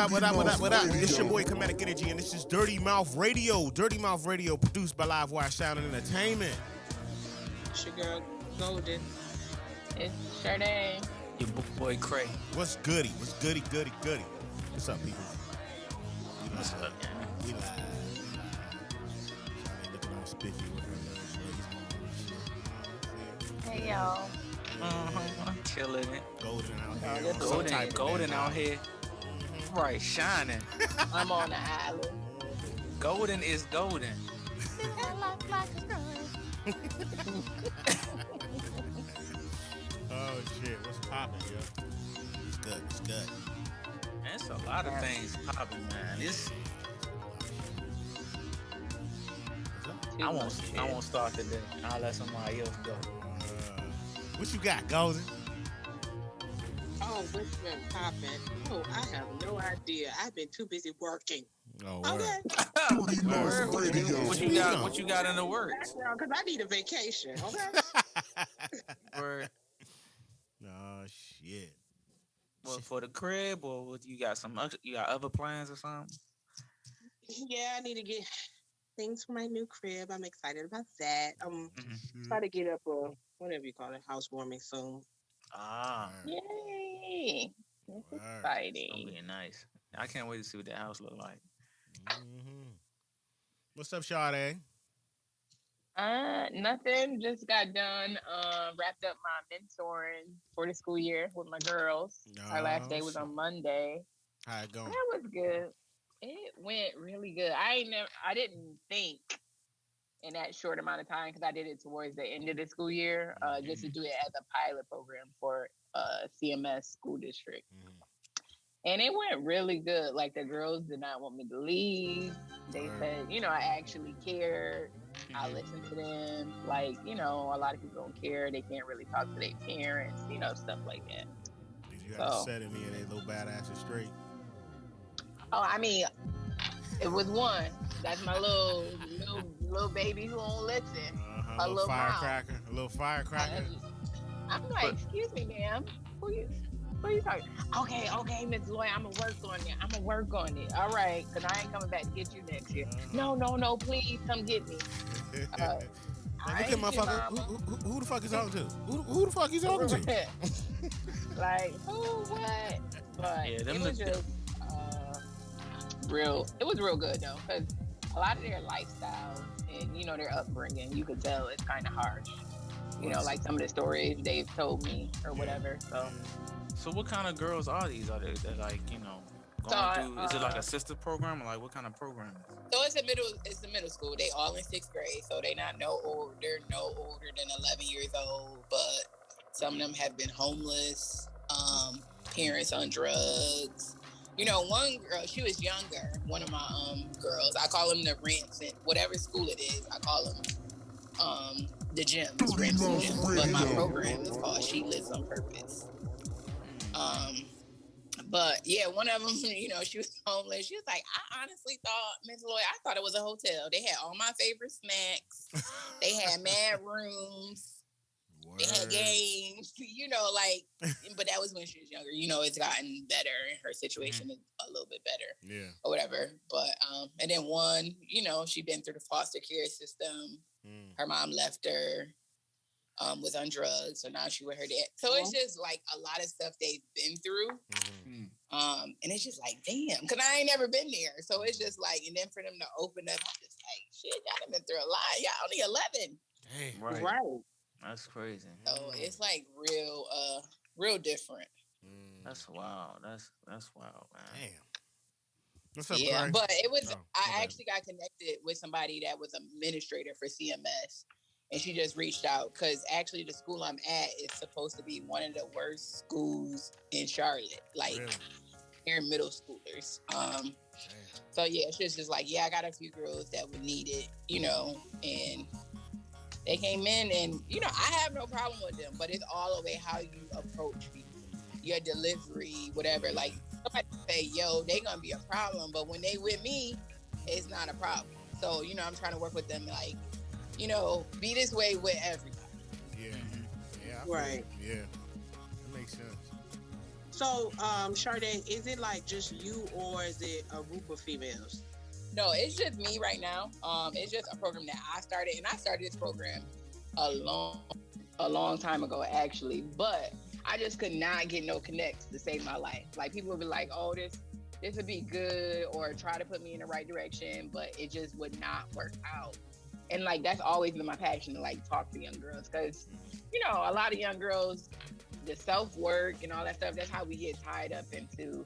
What up? It's your boy Kemetic Energy, and this is Dirty Mouth Radio. Dirty Mouth Radio, produced by Livewire Sound and Entertainment. It's your girl Golden. It's Shardae. Your boy Kray. What's goody? What's goody? What's up, people? What's up, man? We live. Shardae looking all spiffy with her little shit. Hey, y'all. Killing it. Golden out here. Golden out here. Right, shining. I'm on the island. Golden is golden. Oh shit, what's poppin', yo? It's good. Man, it's a lot of things popping, man. I won't start today. I'll let somebody else go. What you got, Golden? Oh, what's been popping? Oh, I have no idea. I've been too busy working. Oh, Okay. What you got in the works? Because I need a vacation. Okay. Word. Oh shit. Well, for the crib, or what, you got other plans or something? Yeah, I need to get things for my new crib. I'm excited about that. Try to get up a whatever you call it, housewarming soon. Ah. Yay. That's It's gonna exciting. be nice. I can't wait to see what the house look like. Mm-hmm. What's up, Shardae? Nothing. Just got done. Wrapped up my mentoring for the school year with my girls. Our last day was on Monday. How it going? That was good. It went really good. I didn't think in that short amount of time, because I did it towards the end of the school year, just to do it as a pilot program for CMS school district. And it went really good. Like, the girls did not want me to leave. They said, I actually cared. I listened to them. Like, a lot of people don't care. They can't really talk to their parents, stuff like that. Did you have to set me and they little badasses straight? Oh, I mean, it was one. That's my little baby who won't listen. A little firecracker. I'm like, excuse me, ma'am. Who are you talking? Okay, Miss Lloyd, I'm gonna work on it. All right, because I ain't coming back to get you next year. No, please come get me. Look at motherfucker. Who the fuck is talking to? Who the fuck is talking to? Like, who, what? But Yeah, it was just real. It was real good though, because a lot of their lifestyles and their upbringing, you could tell it's kind of harsh. Like some of the stories they've told me or whatever. So what kind of girls are these? Are they like, going through, is it like a sister program, or like what kind of program? So it's the middle school. They all in 6th grade, so they're no older than 11 years old, but some of them have been homeless, parents on drugs. One girl, she was younger, one of my girls. I call them the rents, and whatever school it is, I call them the gyms, rents and gyms. But my program is called She Lives on Purpose. But yeah, one of them, she was homeless. She was like, I honestly thought, Miss Lloyd, I thought it was a hotel. They had all my favorite snacks. They had mad rooms. They had games, but that was when she was younger. It's gotten better, and her situation is a little bit better. Yeah. Or whatever. But, and then one, she been through the foster care system. Her mom left her, was on drugs, so now she with her dad. So it's just like a lot of stuff they've been through. And it's just like, damn, because I ain't never been there. So it's just like, and then for them to open up, I'm just like, shit, y'all done been through a lot. Y'all only 11. Damn. Right. That's crazy. So it's like real different. That's wild. That's wild, man. Damn. What's up, yeah, Kray? but it was. I actually got connected with somebody that was administrator for CMS, and she just reached out because actually the school I'm at is supposed to be one of the worst schools in Charlotte, here middle schoolers. So yeah, she's just like, I got a few girls that would need it, and they came in, and I have no problem with them, but it's all the way how you approach people, your delivery, whatever. Like, somebody say, yo, they gonna be a problem, but when they with me, it's not a problem. So I'm trying to work with them, like, be this way with everybody. Yeah. Right. Yeah. That makes sense. So, Shardae, is it like just you, or is it a group of females? No, it's just me right now. It's just a program that I started, and I started this program a long time ago, actually. But I just could not get no connects to save my life. Like, people would be like, "Oh, this would be good," or try to put me in the right direction, but it just would not work out. And like, that's always been my passion, to like talk to young girls, because a lot of young girls, the self-work and all that stuff, that's how we get tied up into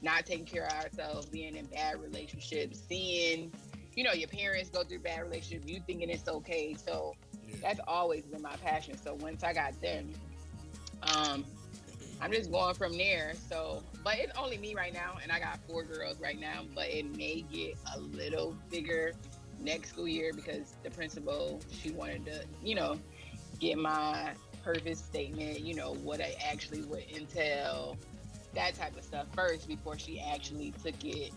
not taking care of ourselves, being in bad relationships, seeing your parents go through bad relationships, you thinking it's okay. So that's always been my passion. So once I got them, I'm just going from there. So, but it's only me right now, and I got 4 girls right now, but it may get a little bigger next school year, because the principal, she wanted to get my purpose statement, what I actually would entail, that type of stuff first, before she actually took it,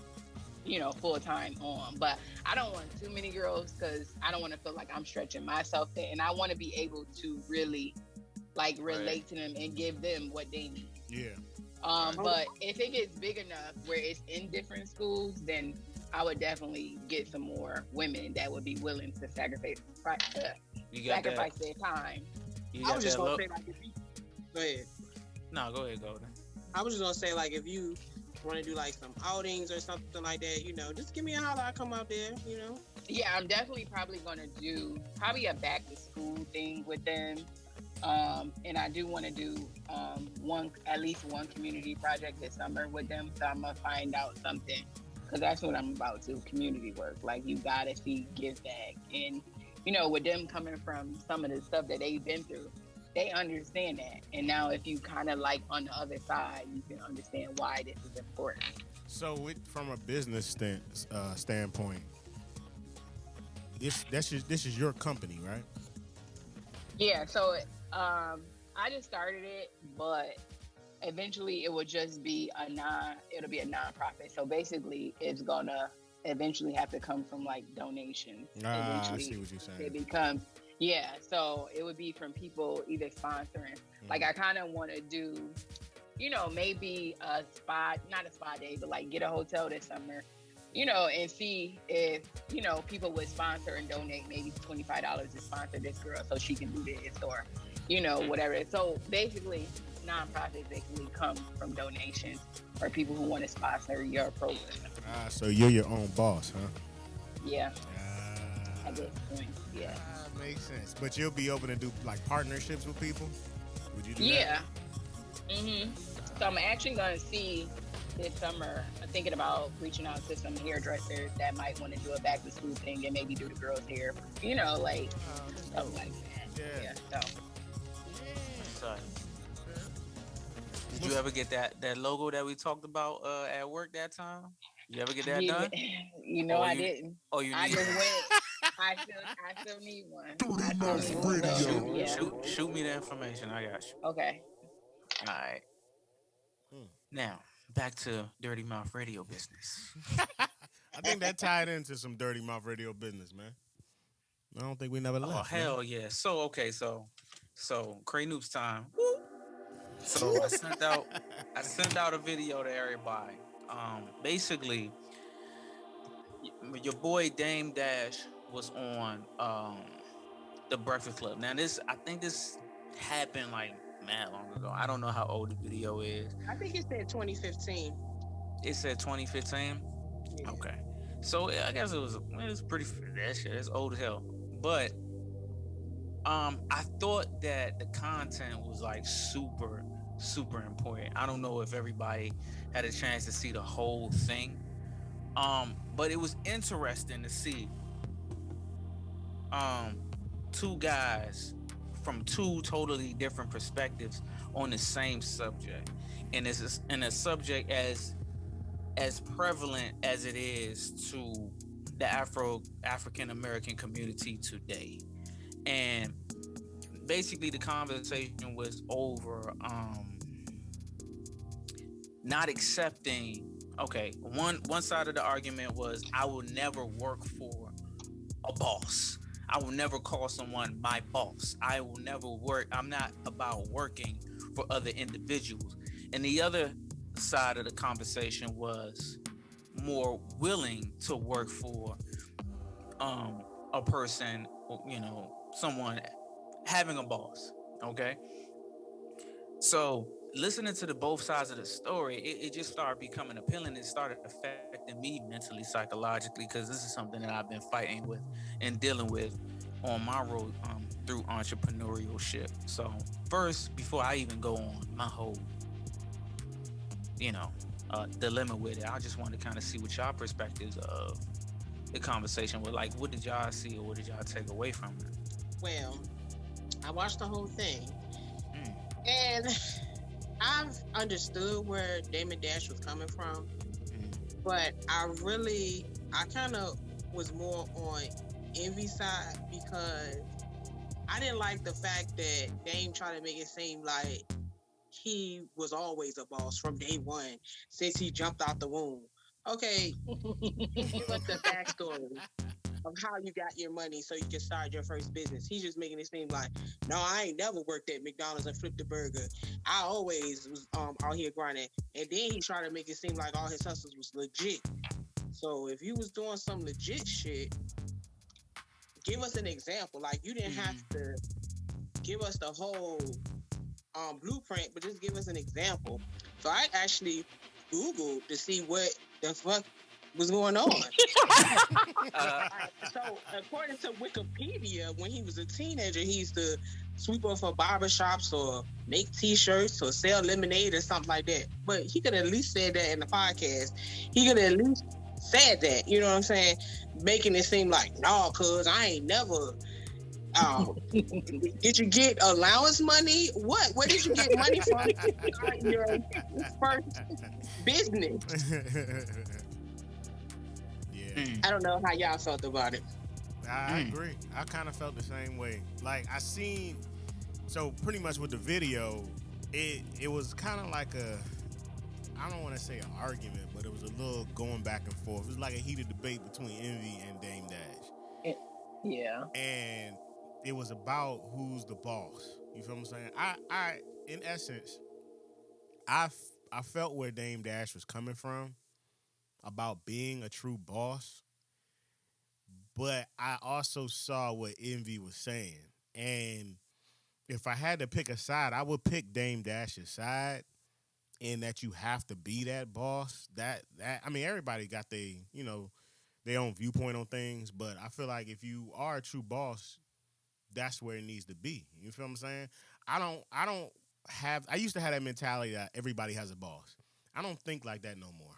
full time on. But I don't want too many girls, because I don't want to feel like I'm stretching myself thin, and I want to be able to really like relate to them and give them what they need. Yeah. But if it gets big enough where it's in different schools, then I would definitely get some more women that would be willing to sacrifice their time. I was just gonna say, like, if you go ahead. No, go ahead, Golden. I was just gonna say, like, if you want to do like some outings or something like that, just give me a holler. I come out there. Yeah, I'm definitely probably gonna do a back to school thing with them. And I do want to do at least one community project this summer with them. So I'm gonna find out something, because that's what I'm about to, community work. Like, you gotta see give back, and with them coming from some of the stuff that they've been through, they understand that. And now if you kind of like on the other side, you can understand why this is important. So, from a business standpoint, this is your company, right? Yeah. So I just started it, but eventually it will just be it'll be a nonprofit. So basically, it's gonna eventually have to come from like donations. I see what you're saying. It becomes, so it would be from people either sponsoring. Like, I kind of want to do, maybe not a spa day, but like get a hotel this summer, and see if, people would sponsor and donate maybe $25 to sponsor this girl so she can do this, or, whatever. So basically, nonprofits basically come from donations, or people who want to sponsor your program. So you're your own boss, huh? Yeah. At this point, yeah. Makes sense. But you'll be open to do like partnerships with people? Would you do that? Yeah. So I'm actually going to see this summer, I'm thinking about reaching out to some hairdressers that might want to do a back to school thing and maybe do the girls' hair, like stuff like that. Yeah. So. Did you ever get that logo that we talked about at work that time? You ever get that done? I didn't. Oh, you need I just went. I still need one. Shoot me the information. I got you. Okay. All right. Now, back to Dirty Mouth Radio business. I think that tied into some Dirty Mouth Radio business, man. I don't think we never left. Oh, hell man. Yeah. So Kray Noob's time. Woo. So I sent out a video to everybody. Basically, your boy Dame Dash was on the Breakfast Club. Now I think this happened like mad long ago. I don't know how old the video is. I think it said 2015. It said 2015? Yeah. Okay. So I guess it was pretty, that shit is old as hell. But I thought that the content was like super, super important. I don't know if everybody had a chance to see the whole thing. But it was interesting to see two guys from two totally different perspectives on the same subject. And it's a subject as prevalent as it is to the African American community today. And basically the conversation was over not accepting. Okay, one side of the argument was, I will never work for a boss. I will never call someone my boss. I will never work. I'm not about working for other individuals. And the other side of the conversation was more willing to work for a person, someone having a boss. Okay. So listening to the both sides of the story, it just started becoming appealing. It started affecting me mentally, psychologically, because this is something that I've been fighting with and dealing with on my road through entrepreneurship. So first, before I even go on my whole, dilemma with it, I just wanted to kind of see what y'all perspectives of the conversation were like. What did y'all see or what did y'all take away from it? Well, I watched the whole thing, and I've understood where Damon Dash was coming from, but I kind of was more on Envy's side because I didn't like the fact that Dame tried to make it seem like he was always a boss from day one since he jumped out the womb. Okay, give us the backstory of how you got your money so you can start your first business. He's just making it seem like, no, I ain't never worked at McDonald's and flipped a burger. I always was out here grinding. And then he tried to make it seem like all his hustles was legit. So if you was doing some legit shit, give us an example. Like, you didn't have to give us the whole blueprint, but just give us an example. So I actually Googled to see what the fuck was going on. So according to Wikipedia, when he was a teenager, he used to sweep up for barbershops or make t-shirts or sell lemonade or something like that. But he could at least said that in the podcast. He could at least said that, you know what I'm saying? Making it seem like, no, cuz I ain't never did you get allowance money? Where did you get money from? Your first business. Yeah. I don't know how y'all felt about it. I agree. I kind of felt the same way. Like, so pretty much with the video, it was kind of like I don't want to say an argument, but it was a little going back and forth. It was like a heated debate between Envy and Dame Dash. Yeah. And it was about who's the boss. You feel what I'm saying? I in essence, I felt where Dame Dash was coming from about being a true boss, but I also saw what Envy was saying. And if I had to pick a side, I would pick Dame Dash's side, in that you have to be that boss. That I mean, everybody got their own viewpoint on things, but I feel like if you are a true boss, that's where it needs to be. You feel what I'm saying? I used to have that mentality that everybody has a boss. I don't think like that no more.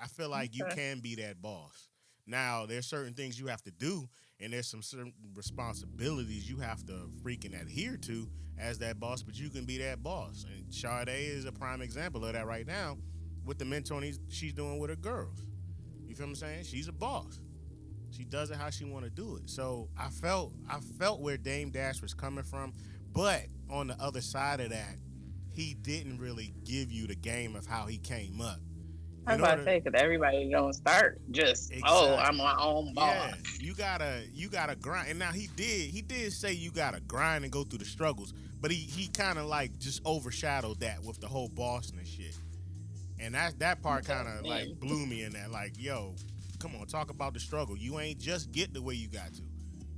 I feel like you can be that boss. Now, there's certain things you have to do, and there's some certain responsibilities you have to freaking adhere to as that boss, but you can be that boss. And Shardae is a prime example of that right now with the mentoring she's doing with her girls. You feel what I'm saying? She's a boss. She does it how she want to do it. So I felt where Dame Dash was coming from, but on the other side of that, he didn't really give you the game of how he came up. I was about to say, because everybody don't start just, I'm my own boss. Yeah, you gotta grind. And now he did say you gotta grind and go through the struggles, but he kind of like just overshadowed that with the whole bossing and shit. And that part kind of like blew me in that, like, yo, come on, talk about the struggle. You ain't just get the way you got to.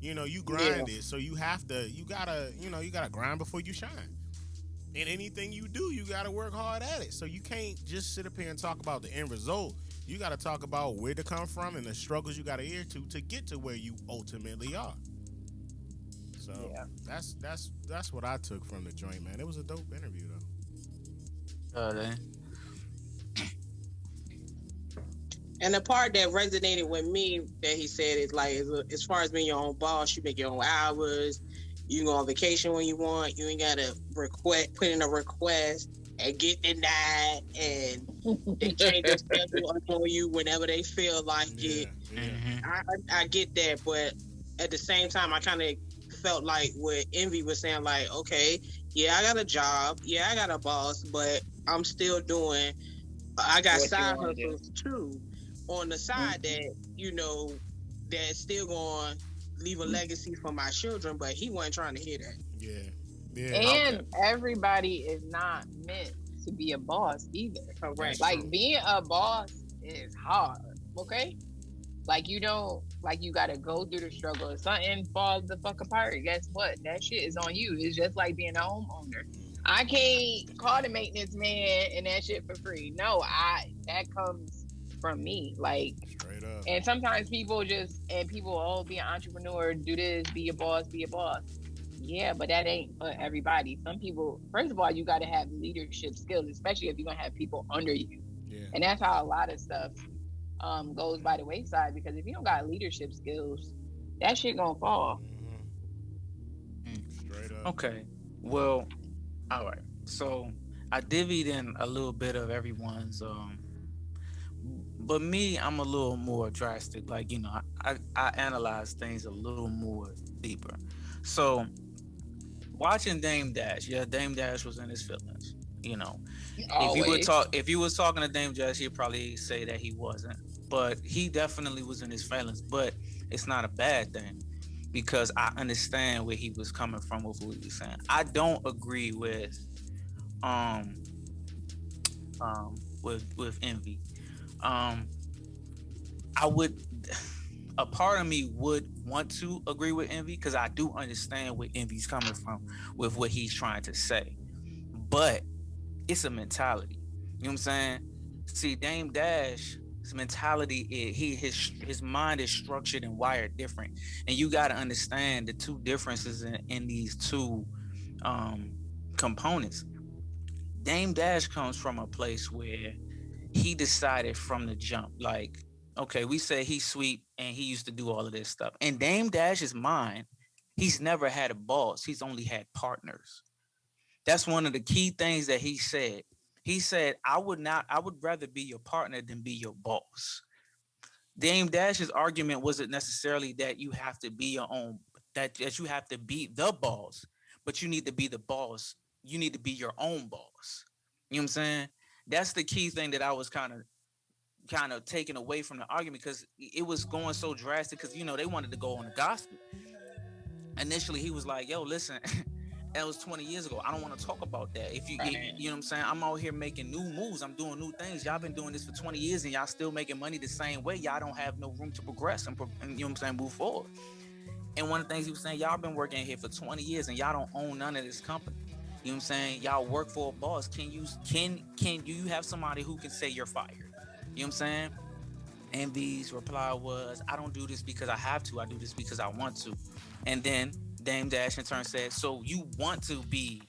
You grind it, so you gotta grind before you shine. And anything you do, you gotta work hard at it. So you can't just sit up here and talk about the end result. You gotta talk about where to come from and the struggles you gotta adhere to get to where you ultimately are. So that's what I took from the joint, man. It was a dope interview though. And the part that resonated with me that he said is like, as far as being your own boss, you make your own hours. You can go on vacation when you want. You ain't gotta put in a request and get denied, and they change their schedule up on you whenever they feel like it. Yeah. I get that, but at the same time, I kind of felt like what Envy was saying, like, okay, yeah, I got a job, yeah, I got a boss, but I'm still doing. I got side hustles too on the side that that's still going to leave a legacy for my children, but he wasn't trying to hear that. Yeah. And everybody is not meant to be a boss either. Correct. Like true. being a boss is hard. Okay. Like you don't like you gotta go through the struggle. If something falls the fuck apart, guess what? That shit is on you. It's just like being a homeowner. I can't call the maintenance man and that shit for free. No, that comes from me. Like, Straight up. and sometimes people be an entrepreneur, do this, be a boss, be a boss. Yeah, but that ain't for everybody. Some people, first of all, you got to have leadership skills, especially if you're gonna have people under you. Yeah. And that's how a lot of stuff goes by the wayside, because if you don't got leadership skills, that shit gonna fall. Straight up. Okay. Well, all right. So I divvied in a little bit of everyone's but me, I'm a little more drastic. Like, you know, I analyze things a little more deeper. So watching Dame Dash, yeah, Dame Dash was in his feelings. You know, Always. if you was talking to Dame Dash, he'd probably say that he wasn't. But he definitely was in his feelings. But it's not a bad thing, because I understand where he was coming from with what he was saying. I don't agree with envy. I would, a part of me would want to agree with envy, because I do understand where envy's coming from with what he's trying to say, but it's a mentality. You know what I'm saying? See, Dame Dash's mentality is his mind is structured and wired different, and you got to understand the two differences in these two components. Dame Dash comes from a place where he decided from the jump, like, okay, we say he's sweet and he used to do all of this stuff. In Dame Dash's mind, he's never had a boss. He's only had partners. That's one of the key things that he said. He said, I would rather be your partner than be your boss. Dame Dash's argument wasn't necessarily that you have to be your own, that you have to be the boss, but you need to be the boss. You need to be your own boss. You know what I'm saying? That's the key thing that I was kind of taken away from the argument, because it was going so drastic, because, you know, they wanted to go on the gospel. Initially, he was like, yo, listen, that was 20 years ago. I don't want to talk about that. If you, Right. you know what I'm saying? I'm out here making new moves. I'm doing new things. Y'all been doing this for 20 years and y'all still making money the same way. Y'all don't have no room to progress and you know what I'm saying, move forward. And one of the things he was saying, y'all been working here for 20 years and y'all don't own none of this company. You know what I'm saying? Y'all work for a boss. Can you have somebody who can say you're fired? You know what I'm saying? Envy's reply was, I don't do this because I have to. I do this because I want to. And then Dame Dash in turn said, so you want to be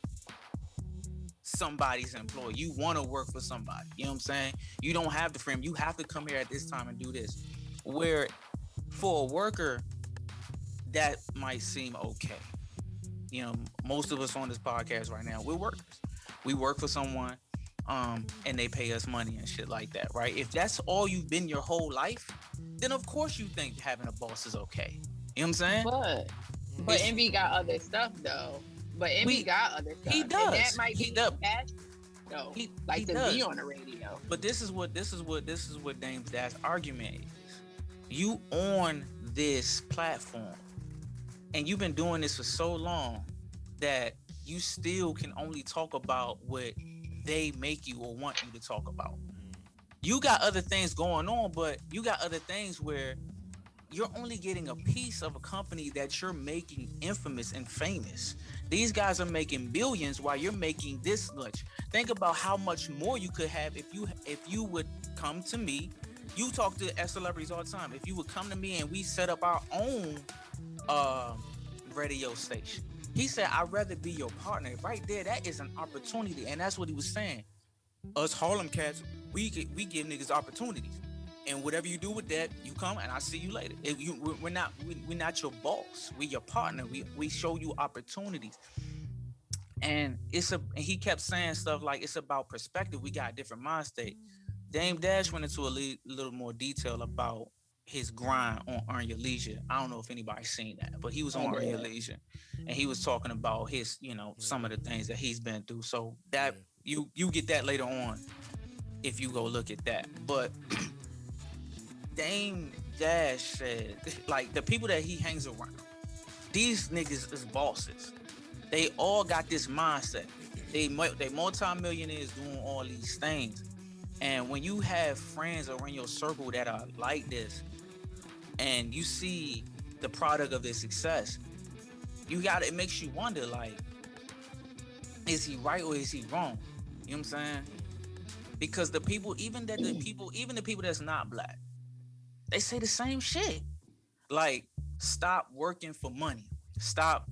somebody's employee. You want to work for somebody. You know what I'm saying? You don't have the freedom. You have to come here at this time and do this. Where for a worker, that might seem okay. You know, most of us on this podcast right now, we're workers. We work for someone, and they pay us money and shit like that, right? If that's all you've been your whole life, then of course you think having a boss is okay. You know what I'm saying? But Envy got other stuff though. But Envy got other stuff. He does. And that might be his passion, though. He to does. be on the radio. But this is what Dame Dash's argument is. You on this platform, and you've been doing this for so long that you still can only talk about what they make you or want you to talk about. You got other things going on, but you got other things where you're only getting a piece of a company that you're making infamous and famous. These guys are making billions while you're making this much. Think about how much more you could have if you would come to me. You talk to celebrities all the time. If you would come to me and we set up our own radio station. He said, I'd rather be your partner. Right there, that is an opportunity. And that's what he was saying. Us Harlem cats, we give niggas opportunities. And whatever you do with that, you come and I see you later. We're not your boss. We're your partner. We show you opportunities. And he kept saying stuff like, it's about perspective. We got a different mind state. Dame Dash went into a little more detail about his grind on Earn Your Leisure. I don't know if anybody's seen that, but he was on Earn Your Leisure, and he was talking about his, some of the things that he's been through. So that you get that later on if you go look at that. But Dame Dash said, like, the people that he hangs around, these niggas is bosses. They all got this mindset. They multi-millionaires doing all these things. And when you have friends around your circle that are like this, and you see the product of their success, it makes you wonder, like, is he right or is he wrong? You know what I'm saying? Because the people that's not black, they say the same shit. Like, stop working for money. Stop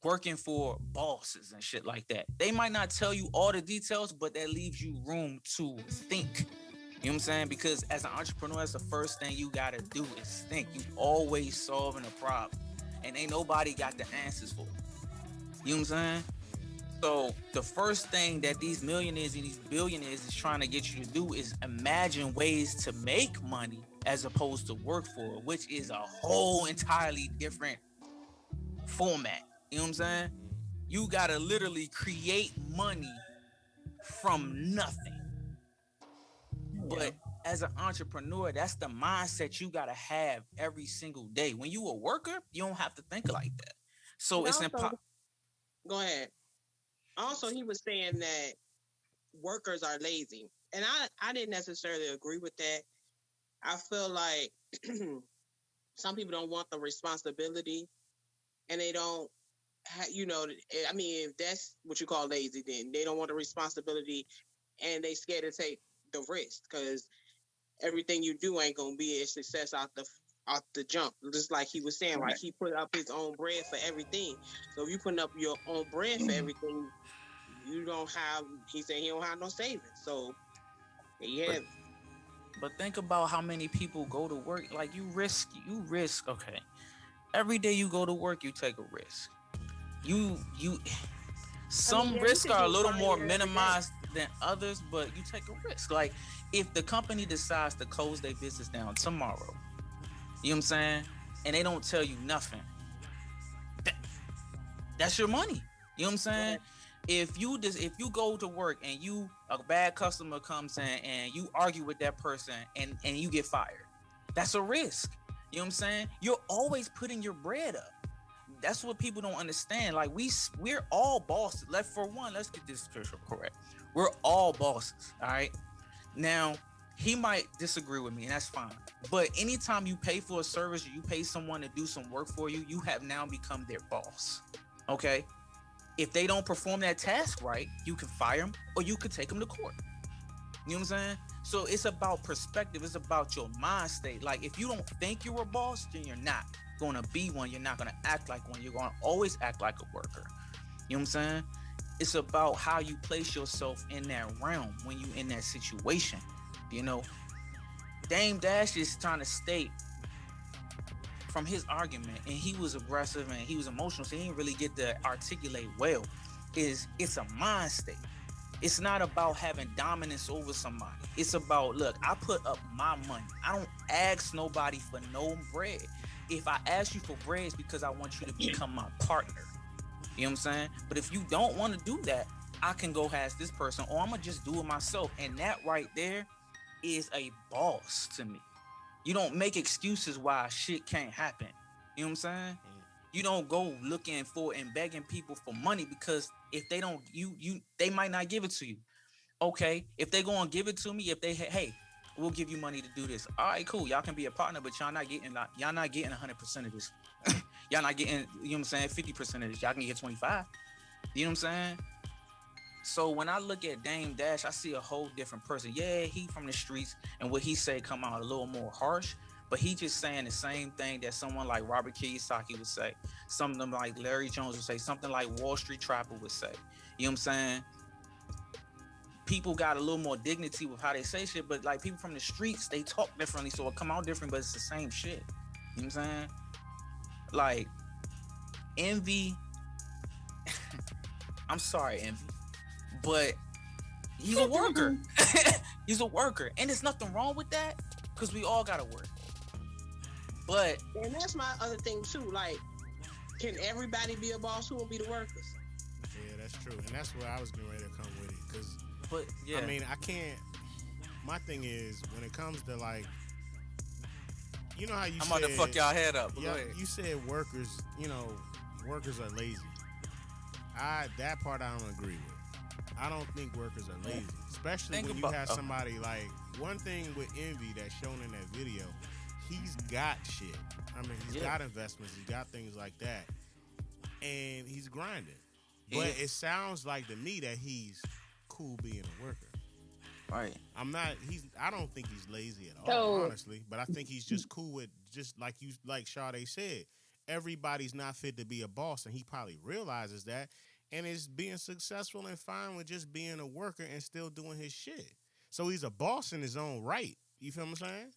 working for bosses and shit like that. They might not tell you all the details, but that leaves you room to think. You know what I'm saying? Because as an entrepreneur, that's the first thing you gotta do is think. You always solving a problem, and ain't nobody got the answers for it. You know what I'm saying? So the first thing that these millionaires and these billionaires is trying to get you to do is imagine ways to make money as opposed to work for it, which is a whole entirely different format. You know what I'm saying? You gotta literally create money from nothing. But as an entrepreneur, that's the mindset you gotta have every single day. When you a worker, you don't have to think like that. So it's impossible. Go ahead. Also, he was saying that workers are lazy, and I didn't necessarily agree with that. I feel like some people don't want the responsibility, and they don't, I mean, if that's what you call lazy, then they don't want the responsibility, and they scared to take the risk because everything you do ain't gonna be a success out the jump. Just like he was saying, like he put up his own bread for everything. So if you putting up your own bread for everything, you don't have. He said he don't have no savings. So yeah. But think about how many people go to work. Like you risk. Okay, every day you go to work, you take a risk. Some risks are a little more minimized than others, but you take a risk. Like if the company decides to close their business down tomorrow, you know what I'm saying, and they don't tell you nothing, that's your money. You know what I'm saying? Right. If you go to work and a bad customer comes in and you argue with that person and you get fired, that's a risk. You know what I'm saying? You're always putting your bread up. That's what people don't understand. Like we're all bosses. Let's get this correct. We're all bosses. All right. Now he might disagree with me, and that's fine. But anytime you pay for a service or you pay someone to do some work for you, you have now become their boss. Okay. If they don't perform that task right, you can fire them or you could take them to court. You know what I'm saying? So it's about perspective. It's about your mind state. Like if you don't think you're a boss, then you're not going to be one. You're not going to act like one. You're going to always act like a worker. You know what I'm saying? It's about how you place yourself in that realm when you in that situation. You know, Dame Dash is trying to state from his argument, and he was aggressive and he was emotional, so he didn't really get to articulate well, it's a mind state. It's not about having dominance over somebody. It's about, look, I put up my money. I don't ask nobody for no bread. If I ask you for bread, it's because I want you to become my partner. You know what I'm saying? But if you don't want to do that, I can go ask this person, or I'm going to just do it myself. And that right there is a boss to me. You don't make excuses why shit can't happen. You know what I'm saying? You don't go looking for and begging people for money, because if they don't, they might not give it to you. Okay, if they go and give it to me, if they, hey, we'll give you money to do this. All right, cool. Y'all can be a partner, but y'all not getting 100% of this. Y'all not getting, you know what I'm saying, 50% of this. Y'all can get 25. You know what I'm saying? So when I look at Dame Dash, I see a whole different person. Yeah, he from the streets, and what he say come out a little more harsh, but he just saying the same thing that someone like Robert Kiyosaki would say, something like Larry Jones would say, something like Wall Street Trapper would say. You know what I'm saying? People got a little more dignity with how they say shit, but like people from the streets, they talk differently, so it come out different, but it's the same shit. You know what I'm saying? Like, Envy, I'm sorry, Envy, but he's a worker. He's a worker, and there's nothing wrong with that, because we all gotta work. But and that's my other thing too. Like, can everybody be a boss? Who will be the workers? Yeah, that's true, and that's where I was getting ready to come with it. Because, but yeah, I mean, I can't. My thing is, when it comes to like, you know how you I'm said, about to fuck y'all head up. Yeah, you said workers. You know, workers are lazy. That part I don't agree with. I don't think workers are lazy, especially Think when you have somebody like one thing with Envy that's shown in that video. He's got shit. I mean, he's got investments. He's got things like that, and he's grinding. But it sounds like to me that he's cool being a worker. Right. I don't think he's lazy at all, honestly. But I think he's just cool with just like Shardae said. Everybody's not fit to be a boss, and he probably realizes that, and is being successful and fine with just being a worker and still doing his shit. So he's a boss in his own right. You feel what I'm saying?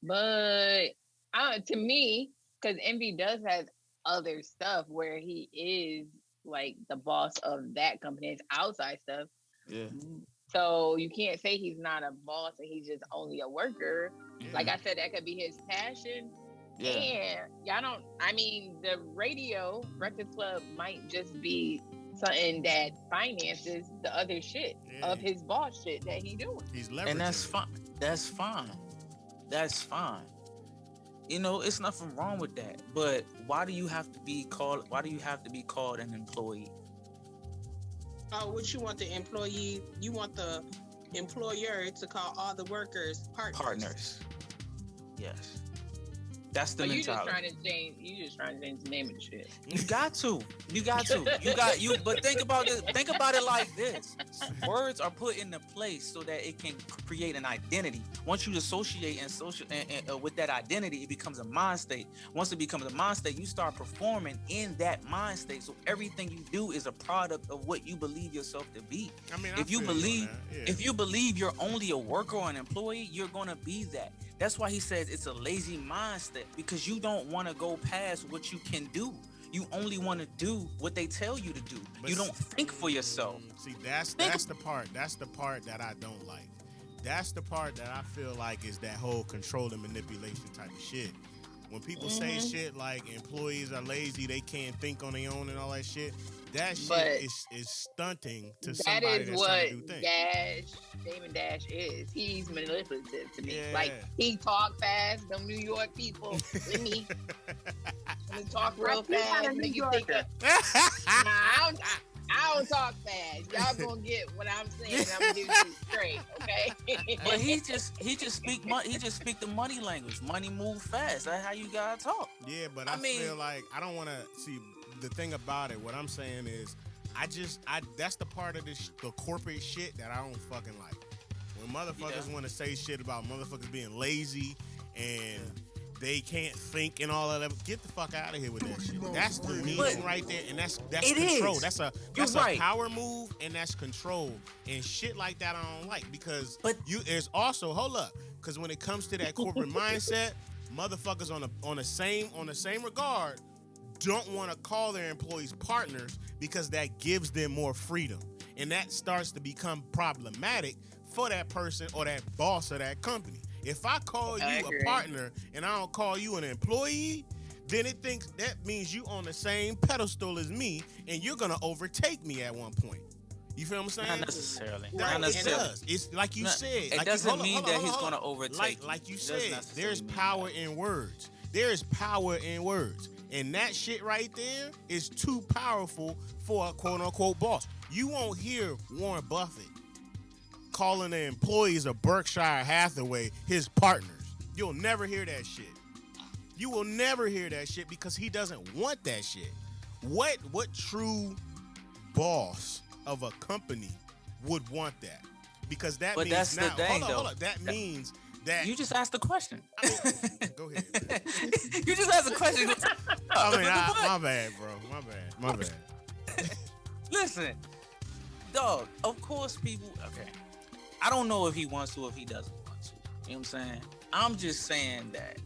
But to me, because Envy does have other stuff where he is like the boss of that company, it's outside stuff. Yeah. So you can't say he's not a boss and he's just only a worker. Yeah. Like I said, that could be his passion. Yeah. And the radio Breakfast Club might just be something that finances the other shit of his boss shit that he doing. He's leveraging. And that's fine. That's fine. That's fine. You know, it's nothing wrong with that. But why do you have to be called an employee? Oh, what you want the employee? You want the employer to call all the workers partners. Yes. That's the mentality. You just trying to change the name of the shit. You got to. But think about it like this. Words are put into place so that it can create an identity. Once you associate and with that identity, it becomes a mind state. Once it becomes a mind state, you start performing in that mind state. So everything you do is a product of what you believe yourself to be. I mean, if you believe you're only a worker or an employee, you're gonna be that. That's why he says it's a lazy mindset, because you don't want to go past what you can do. You only want to do what they tell you to do. But you don't think for yourself. See, that's the part. That's the part that I don't like. That's the part that I feel like is that whole control and manipulation type of shit. When people say shit like employees are lazy, they can't think on their own and all that shit, that shit is stunting to somebody that's trying to do things. Damon Dash is. He's manipulative to me. Yeah. Like, he talk fast, them New York people with me. He talk real fast, make you think of... I don't talk fast. Y'all gonna get what I'm saying. I'm gonna give it to you straight, okay? But he just speak the money language. Money move fast. That's how you gotta talk. Yeah, but I feel like I don't want to see the thing about it. What I'm saying is, that's the part of the corporate shit that I don't fucking like. When motherfuckers want to say shit about motherfuckers being lazy and they can't think and all of that, get the fuck out of here with that shit. That's the meaning right there, and that's control. Is. That's a power move, and that's control. And shit like that I don't like, because there's also because when it comes to that corporate mindset, motherfuckers on the same regard don't want to call their employees partners, because that gives them more freedom, and that starts to become problematic for that person or that boss of that company. If I call you a partner and I don't call you an employee, then it thinks that means you on the same pedestal as me, and you're gonna overtake me at one point. You feel what I'm saying? Not necessarily. It does. It's like you said. It doesn't mean that he's gonna overtake. Like you said, there's power in words. There is power in words. And that shit right there is too powerful for a quote-unquote boss. You won't hear Warren Buffett calling the employees of Berkshire Hathaway his partners. You'll never hear that shit. You will never hear that shit, because he doesn't want that shit. What true boss of a company would want that? Because that means that's the thing, hold on. That means that you just asked the question. Go ahead, man. You just asked the question. My bad, bro. My bad. Listen, dog, of course people, okay. I don't know if he wants to or if he doesn't want to. You know what I'm saying? I'm just saying that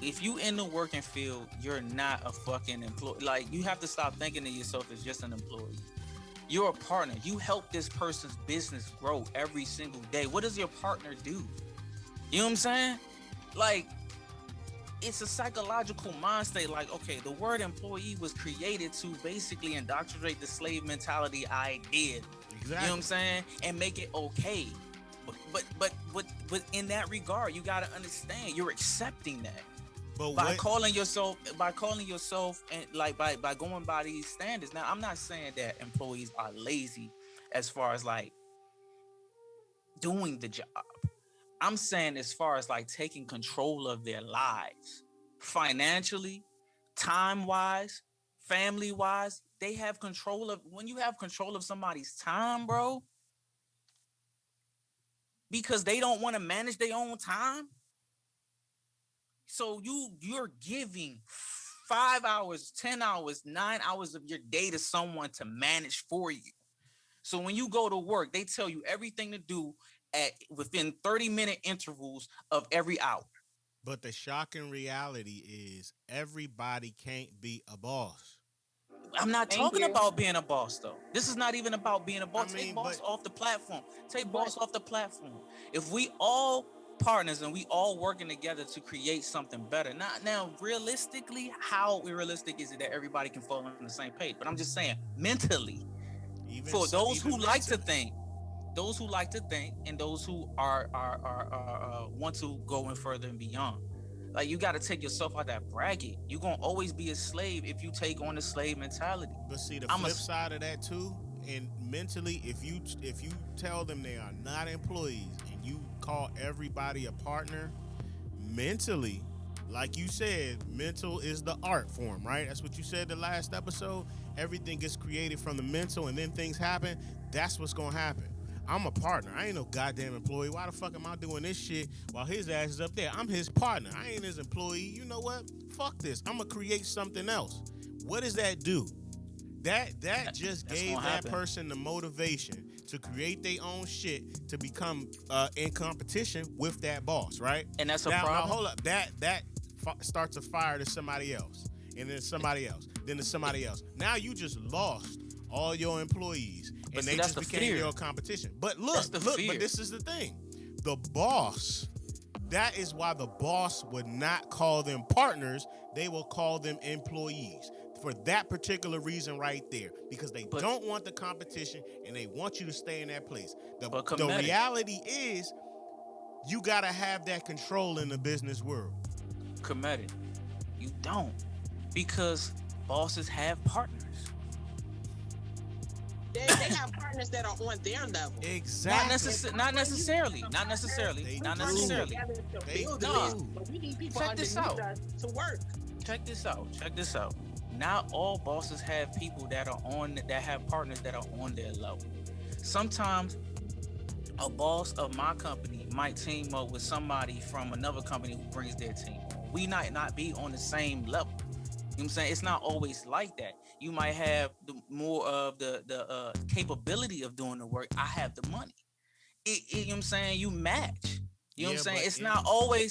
if you in the working field, you're not a fucking employee. Like, you have to stop thinking of yourself as just an employee. You're a partner. You help this person's business grow every single day. What does your partner do? You know what I'm saying? Like, it's a psychological mind state. Like, okay, the word employee was created to basically indoctrinate the slave mentality idea. Exactly. You know what I'm saying? And make it okay. But in that regard, you gotta understand, you're accepting that. But by what? calling yourself and like by going by these standards. Now, I'm not saying that employees are lazy as far as like doing the job. I'm saying as far as like taking control of their lives, financially, time wise, family wise. They have control of, when you have control of somebody's time, bro, because they don't want to manage their own time. So you're giving 5 hours, 10 hours, 9 hours of your day to someone to manage for you. So when you go to work, they tell you everything to do at within 30-minute intervals of every hour. But the shocking reality is everybody can't be a boss. I'm not Thank talking you. about being a boss though. This is not even about being a I boss. Take mean, boss but off the platform. Take But boss off the platform. If we all partners and we all working together to create something better. Now, realistically, how realistic is it that everybody can fall on the same page? But I'm just saying, mentally, even for so, those who even like to mentally, think, and those who are want to go in further and beyond. Like you got to take yourself out that bracket. You're gonna always be a slave if you take on the slave mentality. but see the I'm a flip side of that too. And mentally, if you tell them they are not employees and you call everybody a partner, mentally, like you said, mental is the art form, right? That's what you said the last episode. Everything gets created from the mental and then things happen. That's what's gonna happen. I'm a partner. I ain't no goddamn employee. Why the fuck am I doing this shit while his ass is up there? I'm his partner. I ain't his employee. You know what? Fuck this. I'm gonna create something else. What does that do? That just that's gave gonna that happen. person the motivation to create their own shit to become in competition with that boss, right? And that's a Now problem. hold up. That starts a fire to somebody else, and then somebody else, then to somebody else. Now you just lost all your employees, But and see, they that's just the became fear. your competition. But look, That's the look. fear. But this is the thing: the boss. That is why the boss would not call them partners. They will call them employees for that particular reason right there, because they But don't want the competition and they want you to stay in that place. but The Kemetic, reality is you got to have that control in the business world. Kemetic, you don't, because bosses have partners. they have partners that are on their level. Exactly. Not necessarily. Not necessarily. They Not do. necessarily. Together to They build do. this, but we need people Check this underneath out. us to work. Check this out. Check this out. Not all bosses have people that have partners that are on their level. Sometimes a boss of my company might team up with somebody from another company who brings their team on. We might not be on the same level. You know what I'm saying? It's not always like that. You might have more of the capability of doing the work. I have the money. You know what I'm saying? You match. You know what I'm Yeah, saying? but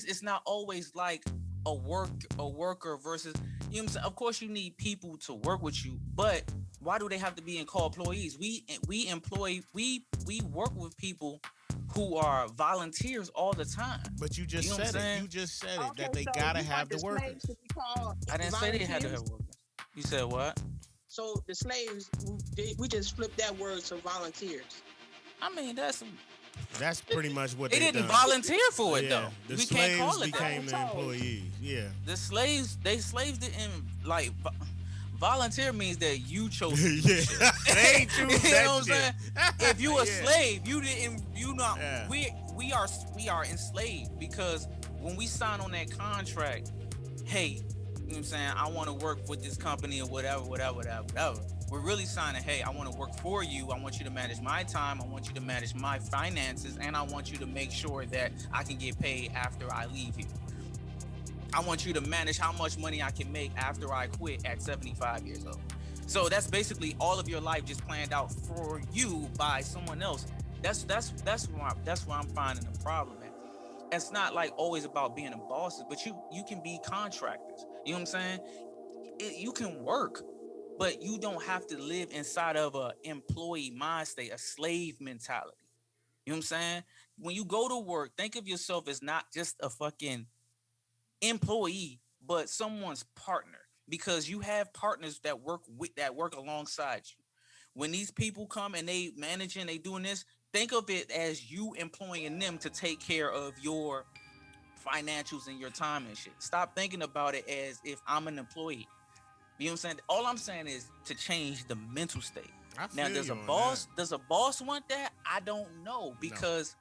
It's not always like a worker versus, you know what I'm saying? Of course you need people to work with you, but why do they have to be in called employees? We work with people who are volunteers all the time. but you just You know what I'm said it. saying? You just said it Okay, that they so gotta you have want the the workers. slaves to be called I didn't say they had to have volunteers? workers. You said what? So the slaves, we just flipped that word to volunteers. I mean, That's pretty much what they they didn't done. volunteer for it Yeah, though. the We can't slaves call it that. became the told. employees. Yeah. The slaves didn't like volunteer means that you chose to do Yeah. shit. They ain't choose You that know what I'm shit. saying? If you a Yeah. slave, you didn't you not Yeah. we are enslaved because when we sign on that contract, hey, you know what I'm saying, I want to work with this company or whatever. We're really signing, hey, I want to work for you. I want you to manage my time. I want you to manage my finances. And I want you to make sure that I can get paid after I leave here. I want you to manage how much money I can make after I quit at 75 years old. So that's basically all of your life just planned out for you by someone else. That's where I'm finding the problem at. It's not like always about being a boss, but you can be contractors. You know what I'm saying? You can work, but you don't have to live inside of a employee mind state, a slave mentality. You know what I'm saying? When you go to work, think of yourself as not just a fucking employee, but someone's partner, because you have partners that work alongside you. When these people come and they doing this, think of it as you employing them to take care of your financials and your time and shit. Stop thinking about it as if I'm an employee. You know what I'm saying? All I'm saying is to change the mental state. Now, does a boss want that? I don't know, because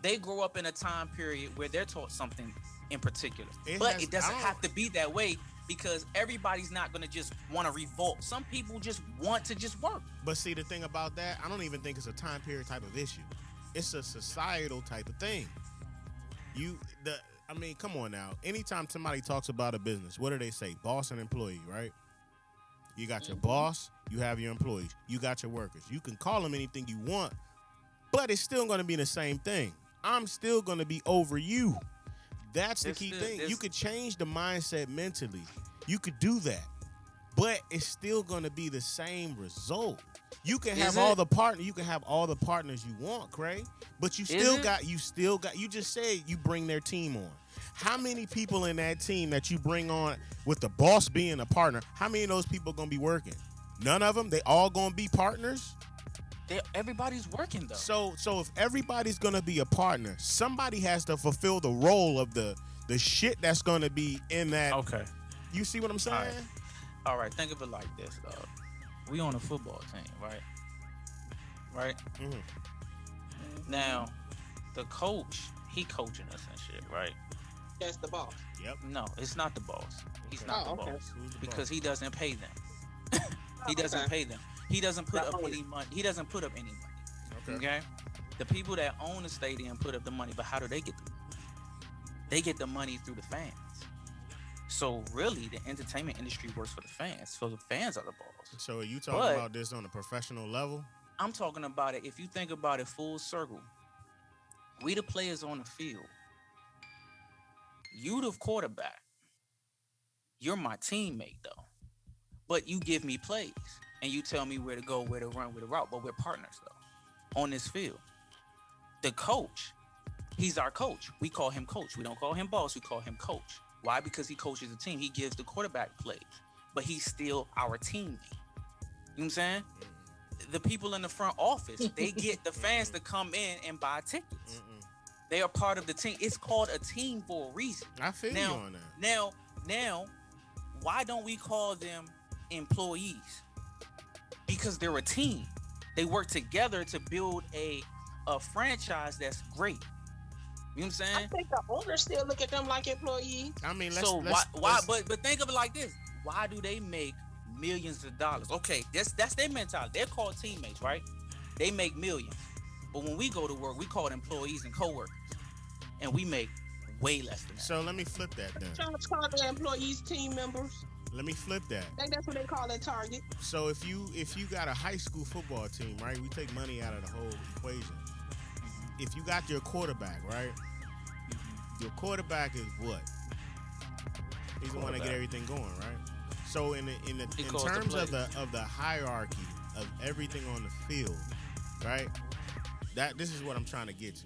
they grow up in a time period where they're taught something in particular. It doesn't have to be that way, because everybody's not going to just want to revolt. Some people just want to just work. But see, the thing about that, I don't even think it's a time period type of issue. It's a societal type of thing. Come on now. Anytime somebody talks about a business, what do they say? Boss and employee, right? You got your boss, you have your employees, you got your workers. You can call them anything you want, but it's still going to be the same thing. I'm still going to be over you. That's the key thing. You could change the mindset mentally. You could do that, but it's still going to be the same result. You can have all the partners. You can have all the partners you want, Kray, but you just said you bring their team on. How many people in that team that you bring on with the boss being a partner, how many of those people are going to be working? None of them? They all going to be partners? Everybody's working, though. So if everybody's going to be a partner, somebody has to fulfill the role of the shit that's going to be in that. Okay. You see what I'm saying? All right. Think of it like this, dog. We on a football team, right? Right? Mm-hmm. Now, the coach, he coaching us and shit, right? That's the boss. Yep. No, it's not the boss. He's not the boss. Because he doesn't pay them. He doesn't pay them. He doesn't put up any money. He doesn't put up any money. Okay. The people that own the stadium put up the money, but how do they get the money? They get the money through the fans. So really, the entertainment industry works for the fans. So the fans are the boss. So are you talking about this on a professional level? I'm talking about it. If you think about it full circle, we the players on the field. You the quarterback. You're my teammate, though. But you give me plays, and you tell me where to go, where to run, where to route. But we're partners, though, on this field. The coach, he's our coach. We call him coach. We don't call him boss. We call him coach. Why? Because he coaches the team. He gives the quarterback plays. But he's still our teammate. You know what I'm saying? The people in the front office, they get the fans to come in and buy tickets. They are part of the team. It's called a team for a reason. I feel you on that. Now, why don't we call them employees? Because they're a team. They work together to build a franchise that's great. You know what I'm saying? I think the owners still look at them like employees. I mean, why? But think of it like this: why do they make millions of dollars? Okay, that's their mentality. They're called teammates, right? They make millions. But when we go to work, we call it employees and coworkers, and we make way less than that. So let me flip that then. Trying to call their employees team members. Let me flip that. I think that's what they call at Target. So if you got a high school football team, right? We take money out of the whole equation. If you got your quarterback, right? Your quarterback is what? He's the one that get everything going, right? So in terms of the hierarchy of everything on the field, right? This is what I'm trying to get to.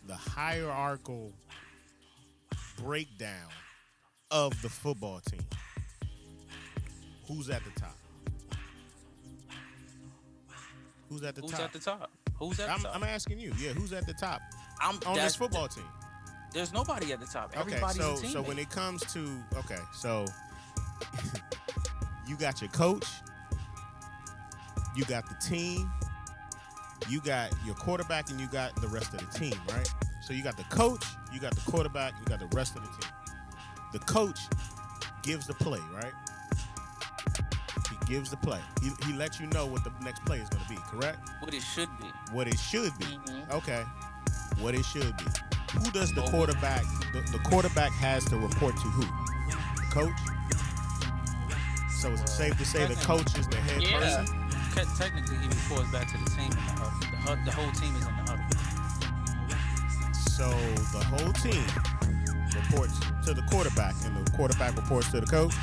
The hierarchical breakdown of the football team. Who's at the top? Who's at the top? I'm asking you. Yeah, who's at the top on this football team? There's nobody at the top. Everybody's a teammate. So when it comes to you got your coach, you got the team, you got your quarterback, and you got the rest of the team, right? So you got the coach, you got the quarterback, you got the rest of the team. The coach gives the play, right? He gives the play. He lets you know what the next play is going to be, correct? What it should be. Mm-hmm. Okay. What it should be. Who does the quarterback? The quarterback has to report to who? Coach. So is it safe to say the coach is the head person? Technically, he reports back to the team. The whole team is in the huddle. So the whole team reports to the quarterback, and the quarterback reports to the coach.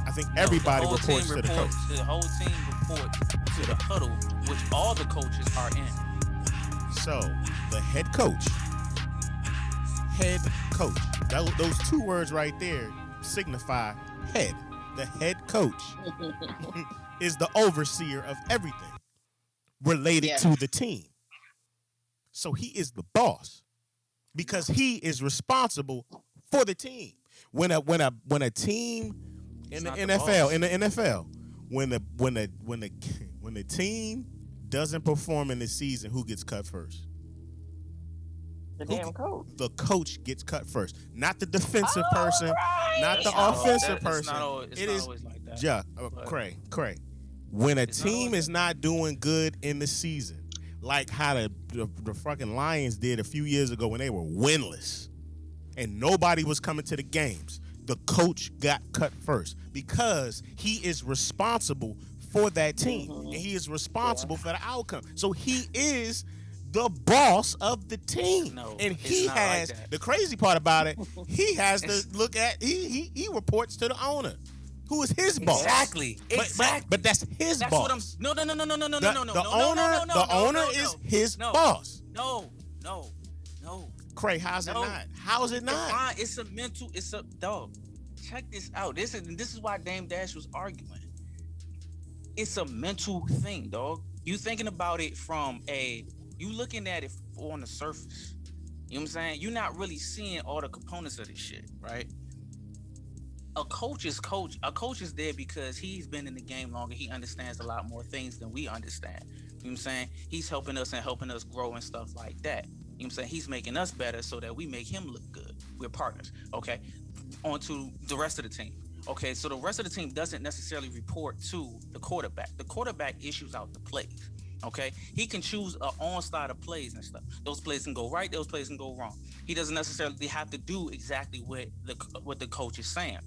I think everybody reports to the coach. The whole team reports to the huddle, which all the coaches are in. So the head coach. Those two words right there signify head. The head coach is the overseer of everything related to the team. So he is the boss because he is responsible for the team. When a team in the NFL, when the team doesn't perform in the season, who gets cut first? The damn coach. The coach gets cut first, not the defensive person, not the offensive person. It's not always like that. Yeah, Kray. When a team is not doing good in the season, like how the fucking Lions did a few years ago when they were winless and nobody was coming to the games, the coach got cut first because he is responsible for that team and he is responsible for the outcome. So he is the boss of the team. No, and he has like the crazy part about it, he has to look at he reports to the owner, who is his boss. Exactly. But that's his That's boss. what I'm. No. The owner is his boss. No. Kray, how's it not? How's it not? It's a mental. It's a dog. Check this out. This is why Dame Dash was arguing. It's a mental thing, dog. You thinking about it you looking at it on the surface. You know what I'm saying? You're not really seeing all the components of this shit, right? A coach is there because he's been in the game longer. He understands a lot more things than we understand. You know what I'm saying? He's helping us grow and stuff like that. You know what I'm saying? He's making us better so that we make him look good. We're partners. Okay. On to the rest of the team. Okay, so the rest of the team doesn't necessarily report to the quarterback. The quarterback issues out the plays. Okay, he can choose an onslaught of plays and stuff. Those plays can go right, those plays can go wrong. He doesn't necessarily have to do exactly what the coach is saying.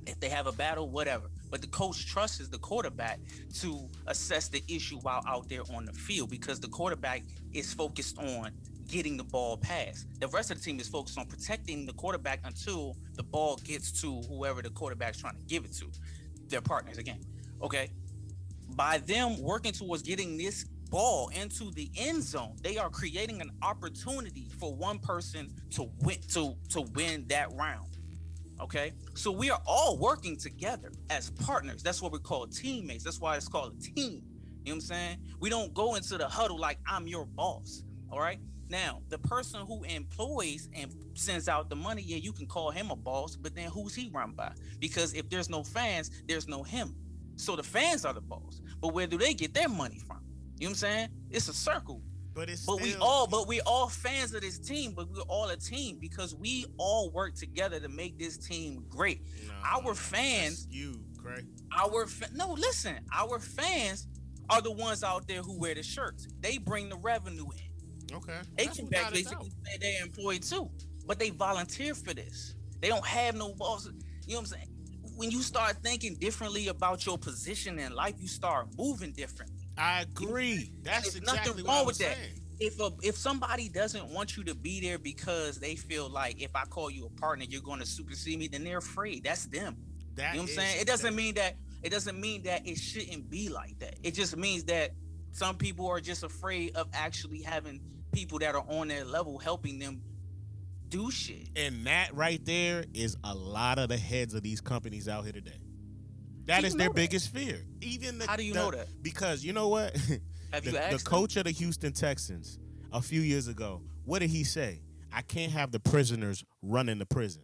If they have a battle, whatever. But the coach trusts the quarterback to assess the issue while out there on the field because the quarterback is focused on getting the ball passed. The rest of the team is focused on protecting the quarterback until the ball gets to whoever the quarterback's trying to give it to. Their partners again. Okay. By them working towards getting this ball into the end zone, they are creating an opportunity for one person to win that round. Okay, so we are all working together as partners. That's what we call teammates. That's why it's called a team. You know what I'm saying? We don't go into the huddle like I'm your boss. All right. Now, the person who employs and sends out the money, yeah, you can call him a boss, but then who's he run by? Because if there's no fans, there's no him. So the fans are the boss. But where do they get their money from? You know what I'm saying? It's a circle. We all fans of this team, but we're all a team because we all work together to make this team great. Our fans, our fans are the ones out there who wear the shirts. They bring the revenue in. Okay. They can back basically say they're employed too, but they volunteer for this. They don't have no boss. You know what I'm saying? When you start thinking differently about your position in life, you start moving differently. I agree. That's exactly nothing what wrong I'm with saying. That. If somebody doesn't want you to be there because they feel like if I call you a partner, you're going to supersede me, then they're afraid. That's them. You know what I'm saying? It doesn't mean that it shouldn't be like that. It just means that some people are just afraid of actually having people that are on their level helping them do shit. And that right there is a lot of the heads of these companies out here today. That is their biggest fear. How do you know that? Because you know what? Have you asked the coach of the Houston Texans a few years ago, what did he say? I can't have the prisoners running the prison.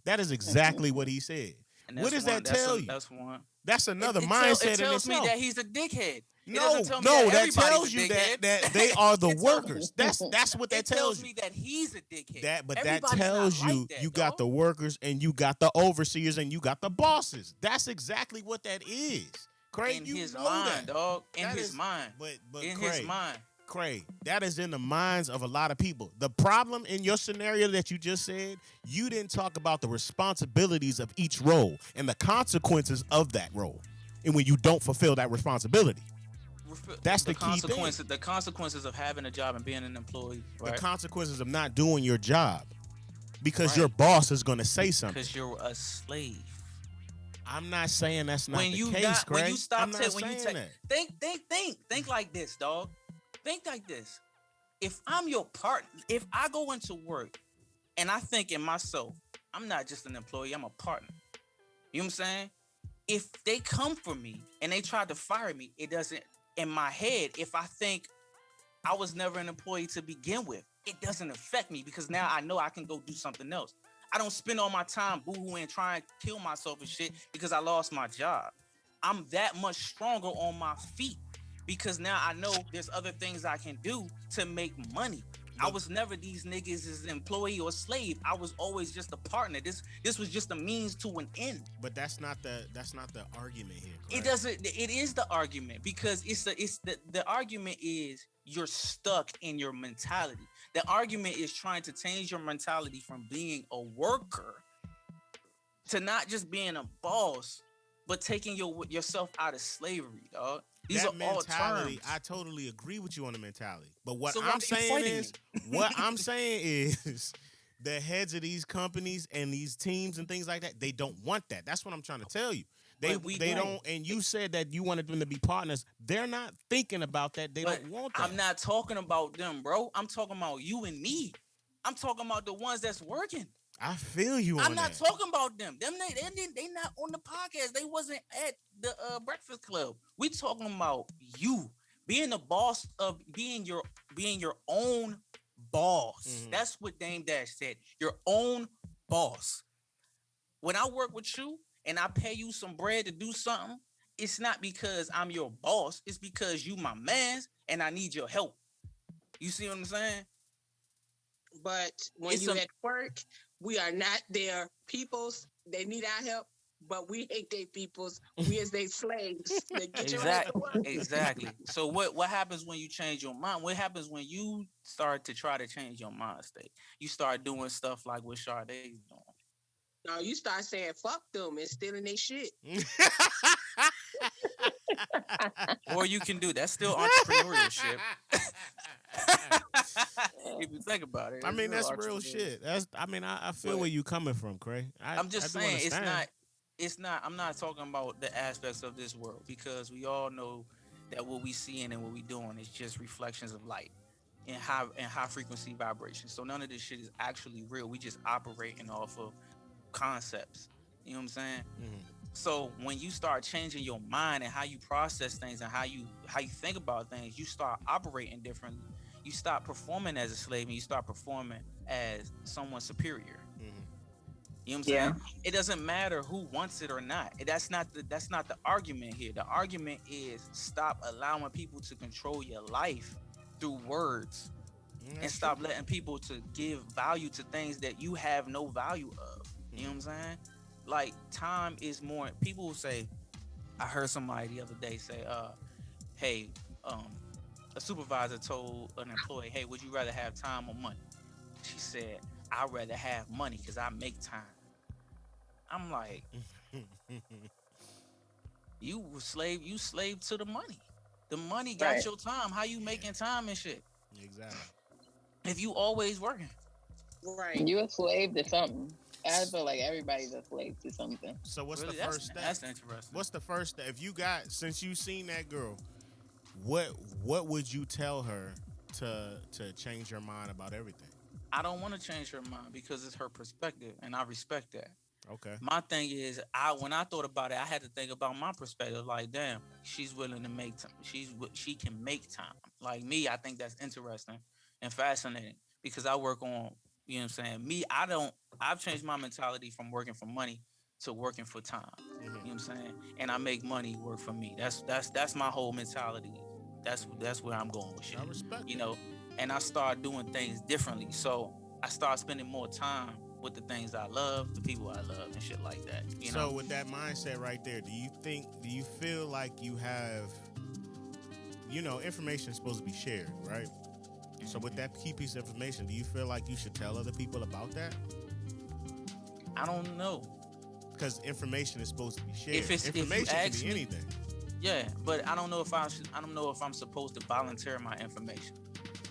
That is exactly what he said. What does that tell you? That's one. That's another mindset. It tells me that he's a dickhead. No, that tells you that they are the workers. That's what that tells you. It tells me that he's a dickhead. That tells you you got the workers and you got the overseers and you got the bosses. That's exactly what that is. Kray, in his mind, dog. In his mind. But in Kray, his mind. Kray, that is in the minds of a lot of people. The problem in your scenario that you just said, you didn't talk about the responsibilities of each role and the consequences of that role. And when you don't fulfill that responsibility. That's the key thing. The consequences of having a job and being an employee. Right? The consequences of not doing your job. Because your boss is going to say something. Because you're a slave. I'm not saying that's not the case, Kray. When you stop I'm not saying that. Think like this, dog. Think like this. If I'm your partner, if I go into work and I think in myself, I'm not just an employee, I'm a partner. You know what I'm saying? If they come for me and they try to fire me, it doesn't, in my head, if I think I was never an employee to begin with, it doesn't affect me because now I know I can go do something else. I don't spend all my time boohooing trying to kill myself and shit because I lost my job. I'm that much stronger on my feet because now I know there's other things I can do to make money. I was never these niggas as an employee or slave. I was always just a partner. This was just a means to an end. But that's not the argument here. Correct? It doesn't. It is the argument because the argument is you're stuck in your mentality. The argument is trying to change your mentality from being a worker to not just being a boss, but taking yourself out of slavery, dog. These that are mentality, all terms. I totally agree with you on the mentality. But what So I'm saying is the heads of these companies and these teams and things like that, they don't want that. That's what I'm trying to tell you. They don't. And you said that you wanted them to be partners. They're not thinking about that. They don't want that. I'm not talking about them, bro. I'm talking about you and me. I'm talking about the ones that's working. I feel you on I'm not that. talking about them. They not on the podcast. They wasn't at the Breakfast Club. We talking about you being the boss of being your own boss. Mm-hmm. That's what Dame Dash said. Your own boss. When I work with you and I pay you some bread to do something, it's not because I'm your boss. It's because you my mans and I need your help. You see what I'm saying? But when you at work, we are not their peoples. They need our help, but we hate their peoples. We as their slaves. They get your ass to work. Exactly. So what happens when you change your mind? What happens when you start to try to change your mind state? You start doing stuff like what Shardae's doing. No, you start saying fuck them and stealing their shit. Or you can do that's still entrepreneurship. If you think about it. I mean, that's real shit. I feel where you coming from, Kray. I'm just saying it's not I'm not talking about the aspects of this world because we all know that what we seeing and what we doing is just reflections of light and high frequency vibrations. So none of this shit is actually real. We just operating off of concepts. You know what I'm saying? Mm-hmm. So when you start changing your mind and how you process things and how you think about things, you start operating differently. You stop performing as a slave and you start performing as someone superior. Mm-hmm. You know what I'm saying? It doesn't matter who wants it or not. That's not the argument here. The argument is stop allowing people to control your life through words and stop letting people to give value to things that you have no value of. You know what I'm saying? Like time is more. People will say, I heard somebody the other day say, hey, a supervisor told an employee, hey, would you rather have time or money? She said, I'd rather have money because I make time. I'm like, you slave to the money. The money got your time. How you making time and shit? Exactly. If you always working. Right. You a slave to something. I feel like everybody's a slave to something. So what's the first step? That's interesting. What's the first step? If you since you seen that girl, what would you tell her to change her mind about everything? I don't want to change her mind because it's her perspective, and I respect that. Okay. My thing is, when I thought about it, I had to think about my perspective. Like, damn, she's willing to make time. She can make time. Like me, I think that's interesting and fascinating because I work on. You know what I'm saying? I've changed my mentality from working for money to working for time. Mm-hmm. You know what I'm saying? And I make money work for me. That's my whole mentality. That's where I'm going with shit. I respect you know, and I start doing things differently. So I start spending more time with the things I love, the people I love, and shit like that. You know? So with that mindset right there, do you feel like you have, information is supposed to be shared, right? So with that key piece of information, do you feel like you should tell other people about that? I don't know. Because information is supposed to be shared. Information can be anything. Yeah, but I don't know if I'm supposed to volunteer my information.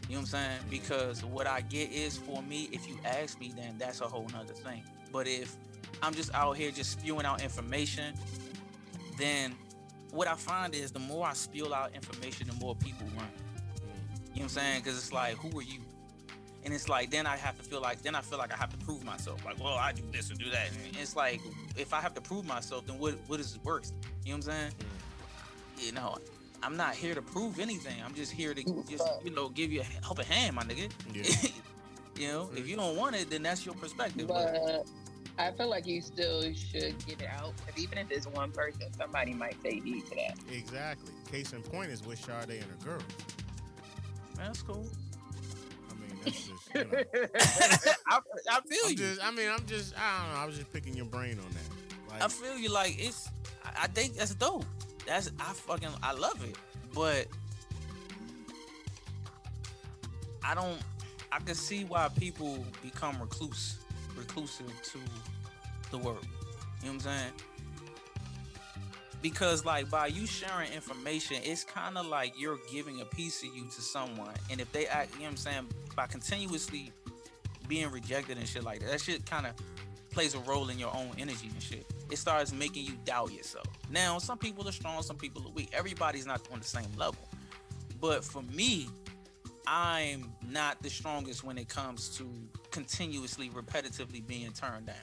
You know what I'm saying? Because what I get is for me, if you ask me, then that's a whole nother thing. But if I'm just out here just spewing out information, then what I find is the more I spew out information, the more people run. You know what I'm saying? Because it's like, who are you? And it's like, then I feel like I have to prove myself. Like, well, I do this and do that. And it's like, if I have to prove myself, then what is it worth? You know what I'm saying? I'm not here to prove anything. I'm just here to give you a helping hand, my nigga. Yeah. You know, if you don't want it, then that's your perspective. But I feel like you still should get it out, because even if it's one person, somebody might take heed to that. Exactly. Case in point is with Shardae and her girl. That's cool. I mean, that's just, you know. I feel you. I don't know. I was just picking your brain on that. Like, I feel you. Like, I think that's dope. I love it. But I can see why people become reclusive to the world. You know what I'm saying? Because, like, by you sharing information, it's kind of like you're giving a piece of you to someone. And if they act, you know what I'm saying, by continuously being rejected and shit like that, that shit kind of plays a role in your own energy and shit. It starts making you doubt yourself. Now, some people are strong, some people are weak. Everybody's not on the same level. But for me, I'm not the strongest when it comes to continuously, repetitively being turned down.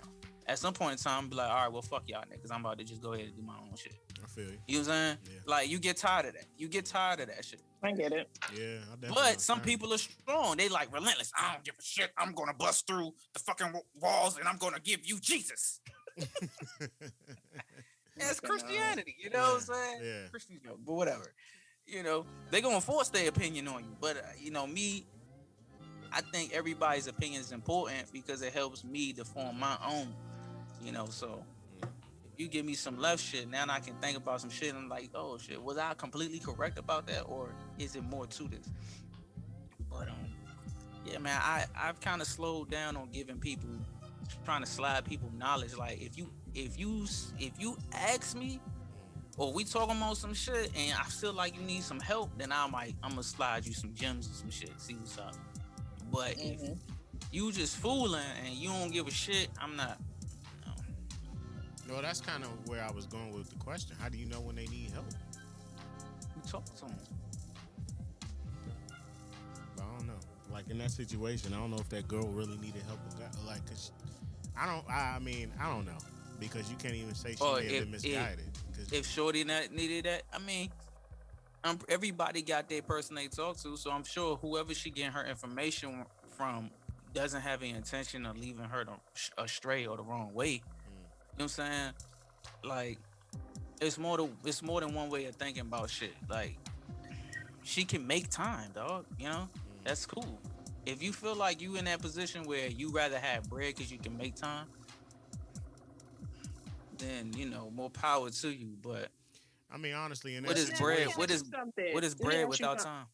At some point in time, I'm be like, all right, well, fuck y'all niggas. I'm about to just go ahead and do my own shit. I feel you. You know what I'm saying? Yeah. Like, you get tired of that. You get tired of that shit. I get it. Yeah, I definitely But some understand. people are strong. They like relentless. I don't give a shit. I'm going to bust through the fucking walls and I'm going to give you Jesus. That's Christianity. You know what I'm saying? Yeah. Christian joke, but whatever. You know, they're going to force their opinion on you. But, you know, me, I think everybody's opinion is important because it helps me to form my own. You know, so if you give me some left shit, now I can think about some shit and I'm like, oh shit, was I completely correct about that, or is it more to this? But yeah, man, I've kind of slowed down on giving people, trying to slide people knowledge. Like if you ask me, or we talking about some shit and I feel like you need some help, then I'm gonna slide you some gems and some shit, see what's up. But if you just fooling and you don't give a shit, I'm not. No, that's kind of where I was going with the question. How do you know when they need help? You talk to them. I don't know. Like in that situation, I don't know if that girl really needed help with that. Like, cause I don't know, because you can't even say she may have been misguided. If Shorty needed that, I mean, everybody got their person they talk to, so I'm sure whoever she getting her information from doesn't have any intention of leaving her astray or the wrong way. You know what I'm saying? Like, it's more than one way of thinking about shit. Like, she can make time, dog. You know, that's cool. If you feel like you in that position where you rather have bread because you can make time, then you know, more power to you. But I mean, honestly, what is bread? What is bread without time?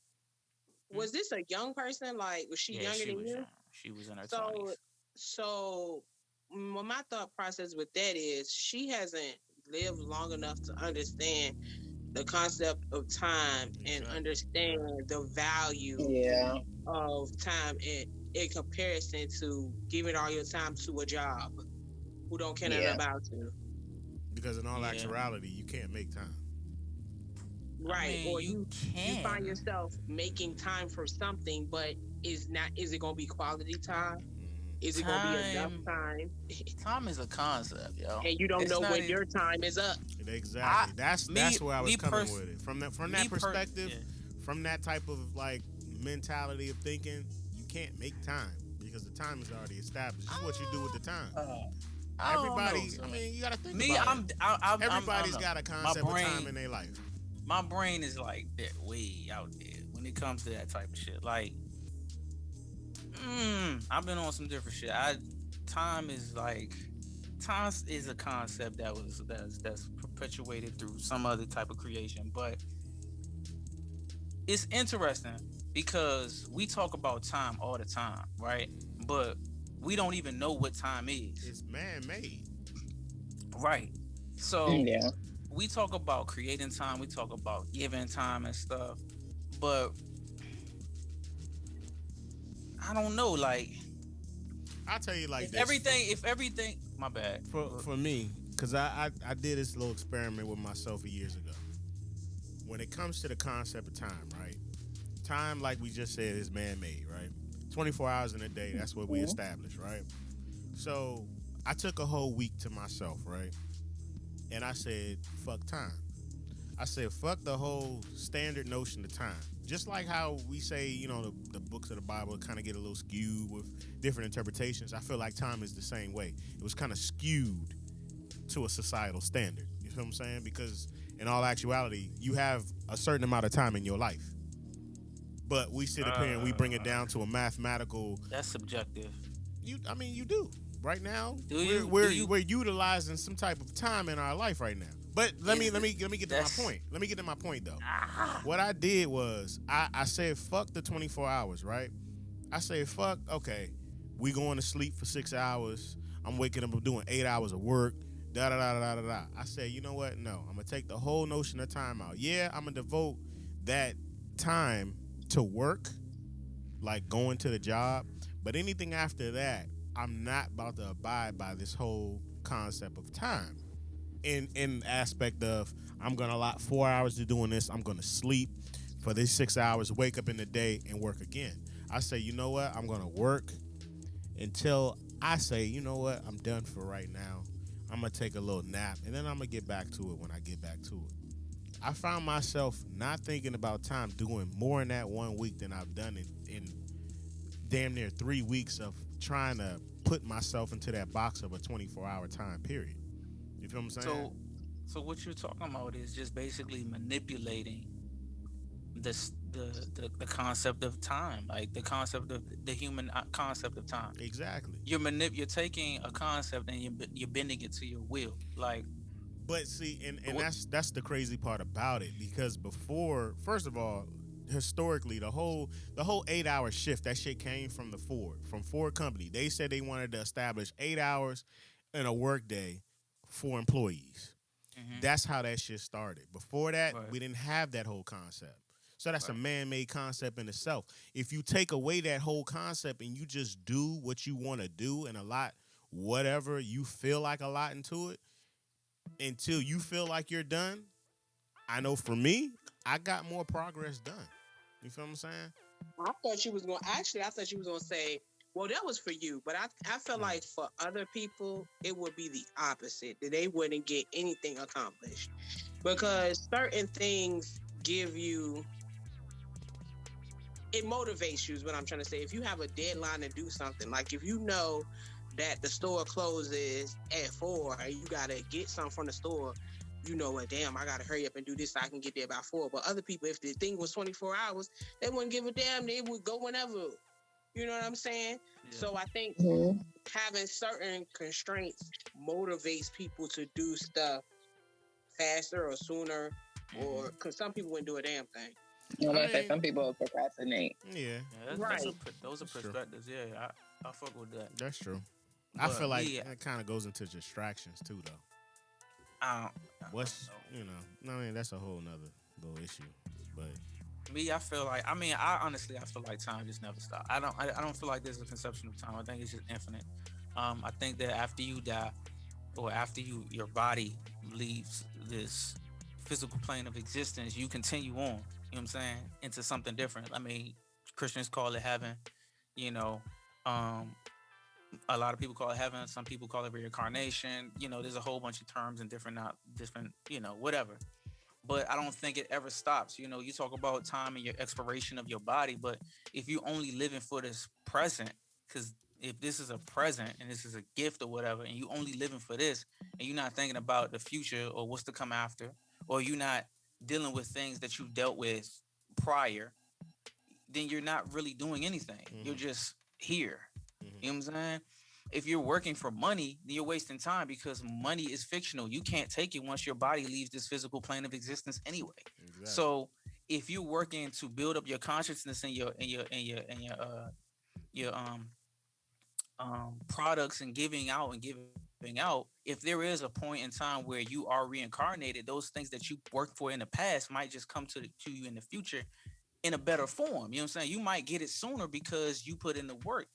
Was this a young person? Like, was she younger than you? Young. She was in her 20s. So my thought process with that is she hasn't lived long enough to understand the concept of time and understand the value of time in comparison to giving all your time to a job who don't care nothing about you. Because in all actuality, you can't make time. Right. I mean, or you find yourself making time for something, but is it going to be quality time? Is it going to be enough time? Time is a concept, yo. And you don't know when your time is up. Exactly. That's where I was coming with it. From that perspective, from that type of like mentality of thinking, you can't make time because the time is already established. It's what you do with the time. Everybody, I mean, you got to think about it. Everybody's got a concept of time in their life. My brain is like that way out there when it comes to that type of shit. Like, I've been on some different shit. Time is a concept that's perpetuated through some other type of creation, but it's interesting because we talk about time all the time, right? But we don't even know what time is. It's man-made, right? So we talk about creating time, we talk about giving time and stuff, but I don't know, like, I'll tell you like if this. everything, my bad. For me, because I did this little experiment with myself years ago. When it comes to the concept of time, right? Time, like we just said, is man-made, right? 24 hours in a day, that's what we established, right? So I took a whole week to myself, right? And I said, fuck time. I said, fuck the whole standard notion of time. Just like how we say, the books of the Bible kind of get a little skewed with different interpretations. I feel like time is the same way. It was kind of skewed to a societal standard. You feel what I'm saying? Because in all actuality, you have a certain amount of time in your life. But we sit up here and we bring it down to a mathematical. That's subjective. You do. Right now, Do we're you? utilizing some type of time in our life right now. But let me get to my point. Let me get to my point though. What I did was I said fuck the 24 hours, right? I said fuck, okay, we going to sleep for 6 hours. I'm waking up, I'm doing 8 hours of work. Da da da da da da. I said, you know what? No, I'm gonna take the whole notion of time out. Yeah, I'm gonna devote that time to work, like going to the job. But anything after that, I'm not about to abide by this whole concept of time. In aspect of I'm gonna allot 4 hours to doing this. I'm gonna sleep for these 6 hours, wake up in the day and work again. I say, you know what? I'm gonna work until I say, you know what? I'm done for right now. I'm gonna take a little nap and then I'm gonna get back to it when I get back to it. I found myself not thinking about time doing more in that 1 week than I've done in damn near 3 weeks of trying to put myself into that box of a 24-hour time period. You feel what I'm saying? So what you're talking about is just basically manipulating this the concept of time, like the concept of the human concept of time. Exactly. You're taking a concept and you're bending it to your will, like. But see, and that's the crazy part about it, because before, first of all, historically, the whole 8-hour shift, that shit came from Ford Company. They said they wanted to establish 8 hours in a workday for employees. Mm-hmm. That's how that shit started. Before that, Right. we didn't have that whole concept. So that's a man-made concept in itself. If you take away that whole concept and you just do what you want to do and allot whatever you feel like allotting to it until you feel like you're done, I know for me, I got more progress done. You feel what I'm saying? I thought you was gonna say, well, that was for you, but I felt like for other people it would be the opposite, that they wouldn't get anything accomplished because certain things give you, it motivates you is what I'm trying to say. If you have a deadline to do something, like if you know that the store closes at 4 and you gotta get something from the store, you know what, damn, I gotta hurry up and do this so I can get there by 4. But other people, if the thing was 24 hours, they wouldn't give a damn. They would go whenever. You know what I'm saying? Yeah. So I think having certain constraints motivates people to do stuff faster or sooner, or because some people wouldn't do a damn thing. Some people procrastinate. Yeah, Those are That's true. perspectives. Yeah, I fuck with that. that's true. I But feel like me, it kind of goes into distractions too, though. I What's don't know. I mean, that's a whole nother little issue. But Me, I feel like. I feel like time just never stops. I don't feel like there's a conception of time. I think it's just infinite. I think that after you die, or after your body leaves this physical plane of existence, you continue on. You know what I'm saying? Into something different. I mean, Christians call it heaven. You know, um, a lot of people call it heaven. Some people call it reincarnation. You know, there's a whole bunch of terms and different, whatever. But I don't think it ever stops. You know, you talk about time and your expiration of your body, but if you only living for this present, because if this is a present and this is a gift or whatever, and you only living for this, and you're not thinking about the future or what's to come after, or you're not dealing with things that you dealt with prior, then you're not really doing anything. You're just here. You know what I'm saying? If you're working for money, then you're wasting time because money is fictional. You can't take it once your body leaves this physical plane of existence anyway. exactly. So if you're working to build up your consciousness and your products and giving out, if there is a point in time where you are reincarnated, those things that you worked for in the past might just come to you in the future in a better form. You know what I'm saying? You might get it sooner because you put in the work.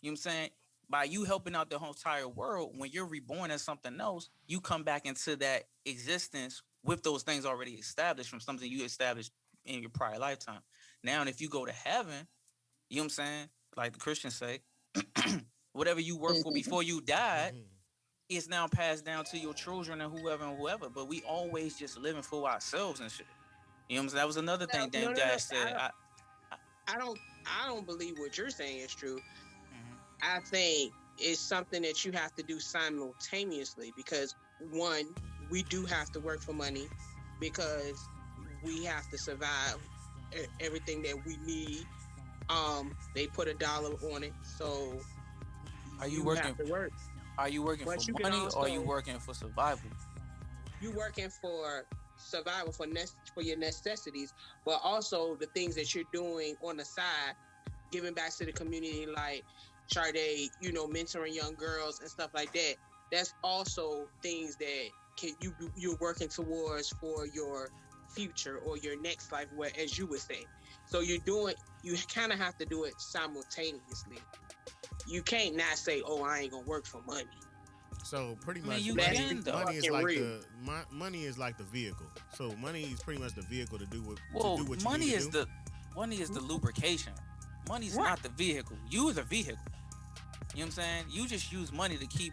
You know what I'm saying? By you helping out the whole entire world, when you're reborn as something else, you come back into that existence with those things already established from something you established in your prior lifetime. Now, if you go to heaven, you know what I'm saying? Like the Christians say, whatever you worked for before you died is now passed down to your children and whoever. But we always just living for ourselves and shit. You know what I'm saying? That was another thing No, Dame no, no. Dash said. I don't believe what you're saying is true. Mhm. I think it's something that you have to do simultaneously because one, we do have to work for money because we have to survive everything that we need. They put $1 on it, so Are you you working? have to work. Are you working But for you can money or are you also working for survival? you working for survival for your necessities, but also the things that you're doing on the side, giving back to the community, like Shardae, mentoring young girls and stuff like that. That's also things that you're working towards for your future or your next life, as you would say. So you kind of have to do it simultaneously. You can't not say, "Oh, I ain't gonna work for money." So pretty I mean, much, you money, can, though. money is Fucking like real. money is like the vehicle. So money is pretty much the vehicle to do what Well, you money need to is do. money is the lubrication. Money's Right. not the vehicle. You is a vehicle. You know what I'm saying? You just use money to keep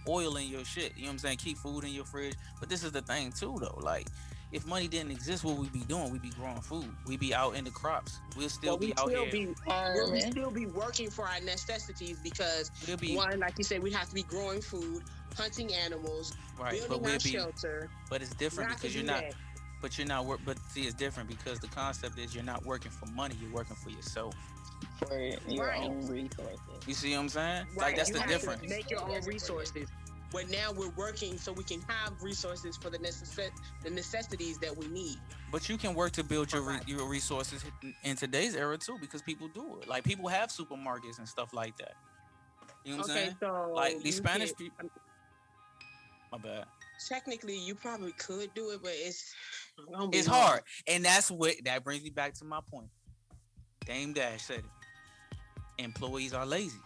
oil in your shit. You know what I'm saying? Keep food in your fridge. But this is the thing too, though. Like, if money didn't exist, what we'd be doing? We'd be growing food. We'd be out in the crops. We'll still But be out here. we'll still be working for our necessities because We'll be one, like you said, we have to be growing food, hunting animals, right, but building we'll our be. shelter. But it's different Not to because you're do not. that. But you're not work. But see, it's different because the concept is you're not working for money. You're working for yourself. For your Right. own resources. You see what I'm saying? Right. Like that's You the have difference. to make your own resources. But now we're working so we can have resources for the necessities that we need. But you can work to build your resources in today's era too, because people do it. Like people have supermarkets and stuff like that. You know what I'm saying? So Like these you Spanish can- people. My bad. Technically, you probably could do it, but it's It's hard, and that brings me back to my point. Dame Dash said it. Employees are lazy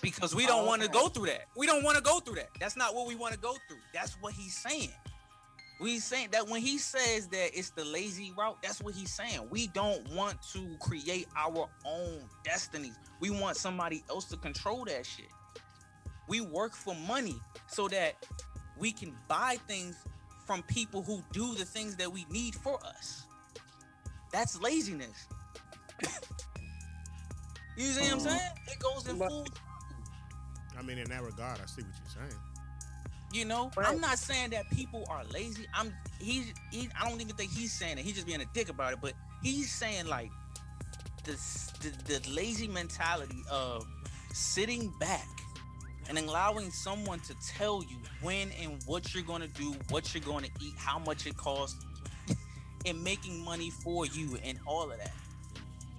because we don't want to go through that. We don't want to go through that. That's not what we want to go through. That's what he's saying. He's saying that when he says that it's the lazy route, that's what he's saying. We don't want to create our own destinies. We want somebody else to control that shit. We work for money so that we can buy things from people who do the things that we need for us. That's laziness. You see what I'm saying? It goes in full. I mean, in that regard, I see what you're saying. You know, Right. I'm not saying that people are lazy. I don't even think he's saying it. He's just being a dick about it. But he's saying like the lazy mentality of sitting back and allowing someone to tell you when and what you're gonna do, what you're gonna eat, how much it costs, and making money for you and all of that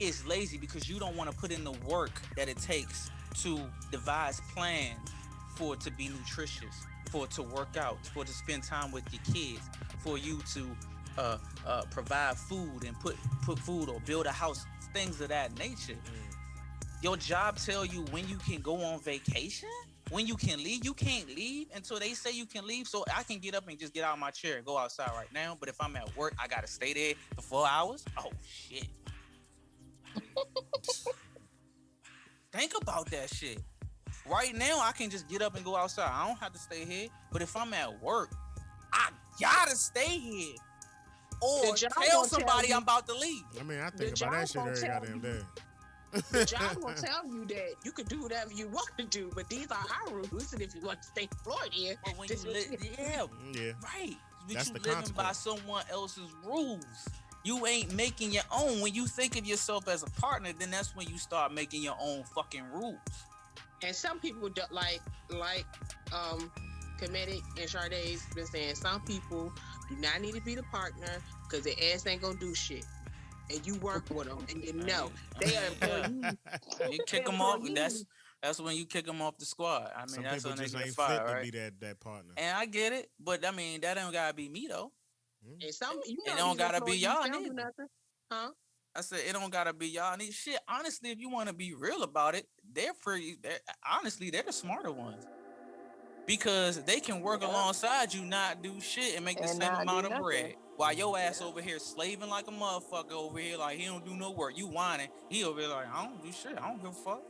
is lazy because you don't want to put in the work that it takes to devise plans for it to be nutritious, for it to work out, for it to spend time with your kids, for you to provide food and put food or build a house, things of that nature. Your job tell you when you can go on vacation, when you can leave. You can't leave until they say you can leave. So I can get up and just get out of my chair and go outside right now. But if I'm at work, I gotta stay there for 4 hours. Oh shit. Think about that shit. Right now, I can just get up and go outside. I don't have to stay here. But if I'm at work, I gotta stay here. Or tell somebody I'm about to leave. I mean, I think about that shit every goddamn day. The job will tell you that you can do whatever you want to do, but these are our rules, and if you want to stay employed here, But when you Yeah. right. But That's you the living by consequence. someone else's rules. You ain't making your own. When you think of yourself as a partner, then that's when you start making your own fucking rules. and some people do, like Kemetic and Shardae's been saying, some people do not need to be the partner because their ass ain't gonna do shit, and you work with them, and you know they are employees. You kick them off. That's when you kick them off the squad. I mean, Some that's people when they just get ain't fired, fit to right? be that partner. And I get it, but I mean, that don't gotta be me though. And some, It don't gotta be y'all neither. nothing, huh? I said it don't gotta be y'all. Need shit. Honestly, if you want to be real about it, honestly, they're the smarter ones because they can work alongside you, not do shit, and make the And same not amount do of nothing. bread. While your ass over here slaving like a motherfucker over here, like he don't do no work. You whining. He over here like I don't do shit. I don't give a fuck.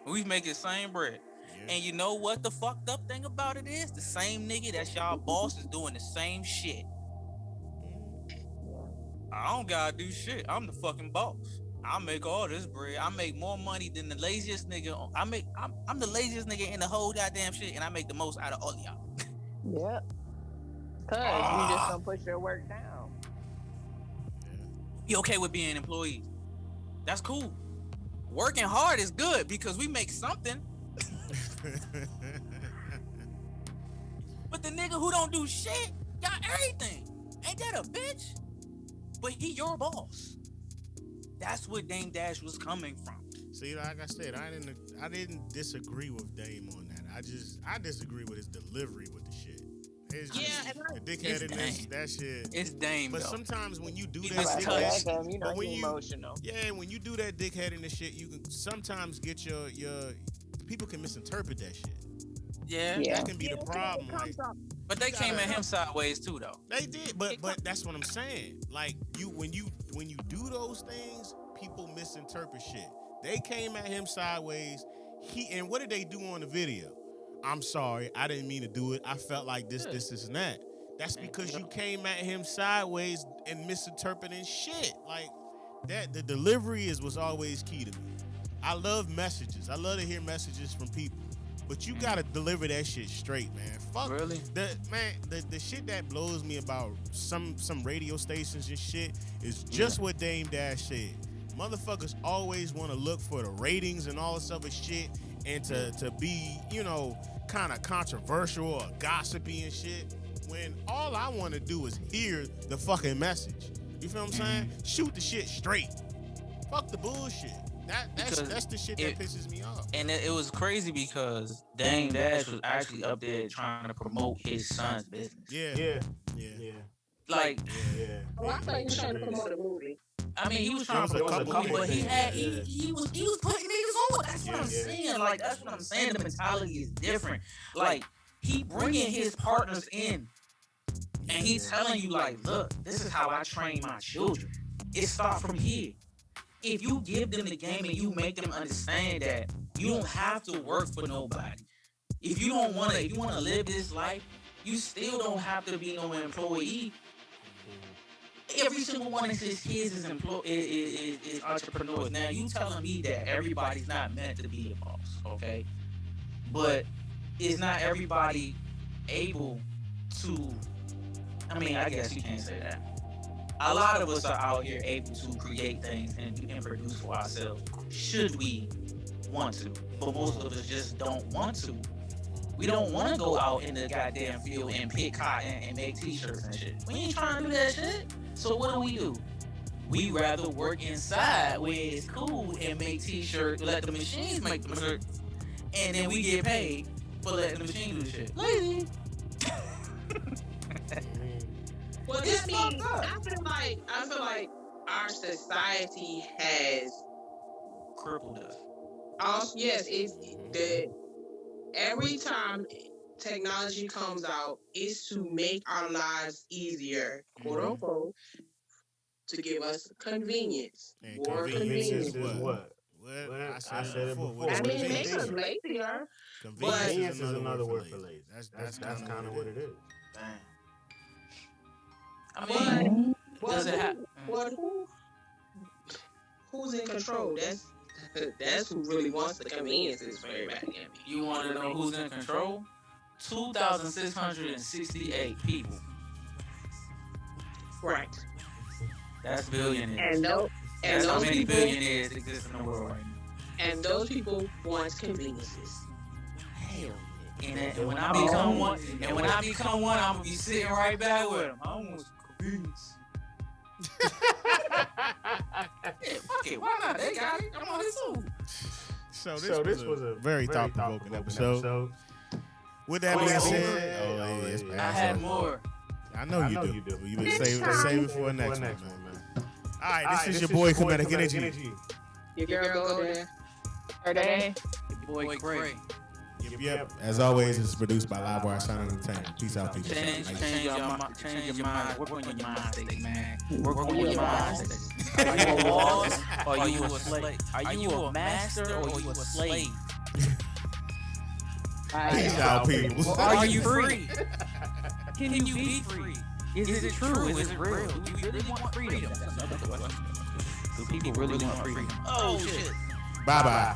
We make the same bread. Yeah. And you know what the fucked up thing about it is? The same nigga that's y'all boss is doing the same shit. I don't gotta do shit. I'm the fucking boss. I make all this bread. I make more money than the laziest nigga. I'm the laziest nigga in the whole goddamn shit, and I make the most out of all of y'all. Yep. Cause you just gonna push your work down. You okay with being an employee? That's cool. Working hard is good because we make something. But the nigga who don't do shit got everything. Ain't that a bitch? But he your boss. That's what Dame Dash was coming from. See, like I said, I didn't disagree with Dame on that. I disagree with his delivery with the shit. It's just, the dickheadedness, that shit. It's Dame. But though. sometimes when you do He that, was touched. You know, when he's emotional. when you do that dickheadedness shit, you can sometimes get your people can misinterpret that shit. Yeah. That can be the problem. Like, But they came at him sideways too, though. they did, but that's what I'm saying. Like when you do those things, people misinterpret shit. They came at him sideways. And what did they do on the video? I'm sorry, I didn't mean to do it. I felt like this, and that. That's because you came at him sideways and misinterpreting shit. Like that, the delivery was always key to me. I love messages. I love to hear messages from people. But you gotta deliver that shit straight, man. Fuck Really? The shit that blows me about some radio stations and shit is just what Dame Dash said. Motherfuckers always want to look for the ratings and all this other shit, and to be, kind of controversial or gossipy and shit. When all I want to do is hear the fucking message. You feel what I'm saying? Shoot the shit straight. Fuck the bullshit. That's the shit that pisses me off. And it was crazy because Dame Dash was actually up there trying to promote his son's business. Yeah. Like, Well, I thought he was trying to promote a movie. I mean, he was trying to promote the movie, but he was putting niggas on. That's what I'm saying. Like, that's what I'm saying. The mentality is different. Like, he bringing his partners in, and he's telling you, like, look, this is how I train my children. It starts from here. If you give them the game and you make them understand that you don't have to work for nobody. If you want to live this life, you still don't have to be no employee. Every single one of his kids is entrepreneurs. Now you telling me that everybody's not meant to be a boss, okay? But is not everybody able to? I mean, I guess you can't say that. A lot of us are out here able to create things and produce for ourselves, should we want to. But most of us just don't want to. We don't want to go out in the goddamn field and pick cotton and make t-shirts and shit. We ain't trying to do that shit. So what do? We rather work inside where it's cool and make t-shirts, let the machines make the shirts, and then we get paid for letting the machine do the shit. Lazy. Well, this means I feel like our society has crippled us. Yes, it's that every time technology comes out, it's to make our lives easier, quote unquote, to give us convenience. And More convenience convenience. is what? I said it before. I mean, it makes us lazier. Convenience is another word for lazy. That's kind of what it is. Dang. I mean, does it happen? Who's in control? That's who really wants the conveniences for everybody. You want to know who's in control? 2,668 people. Right. That's billionaires. And how those many people, billionaires exist in the world right now. And those people want conveniences. Hell. And when I become one, I'm gonna be sitting right back with them. I want some convenience. Yeah, fuck it. Why not? They got it. I'm on this too. So this was a very thought-provoking episode. With that being said, I had more. I know you do. You been save it for the next one, man. All right, this is your boy Kemetic Energy. Your girl go there. Shardae. Your boy Kray. Yep. As always, it's produced by Livewire Sound Entertainment. Peace out, people. Change your mind. Work on your mind state, man. Work on your mind state. Are you a boss or are you a slave? Are you a master or are you a slave? Peace out, people. Are you free? Can you be free? Is it true? Is it real? Do we really want freedom? That's another question. Do people really want freedom? Oh shit. Bye-bye.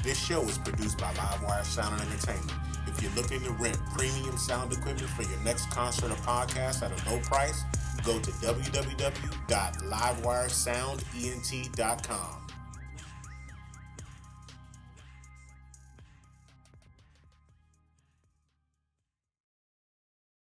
This show is produced by Livewire Sound and Entertainment. If you're looking to rent premium sound equipment for your next concert or podcast at a low price, go to www.livewiresoundent.com.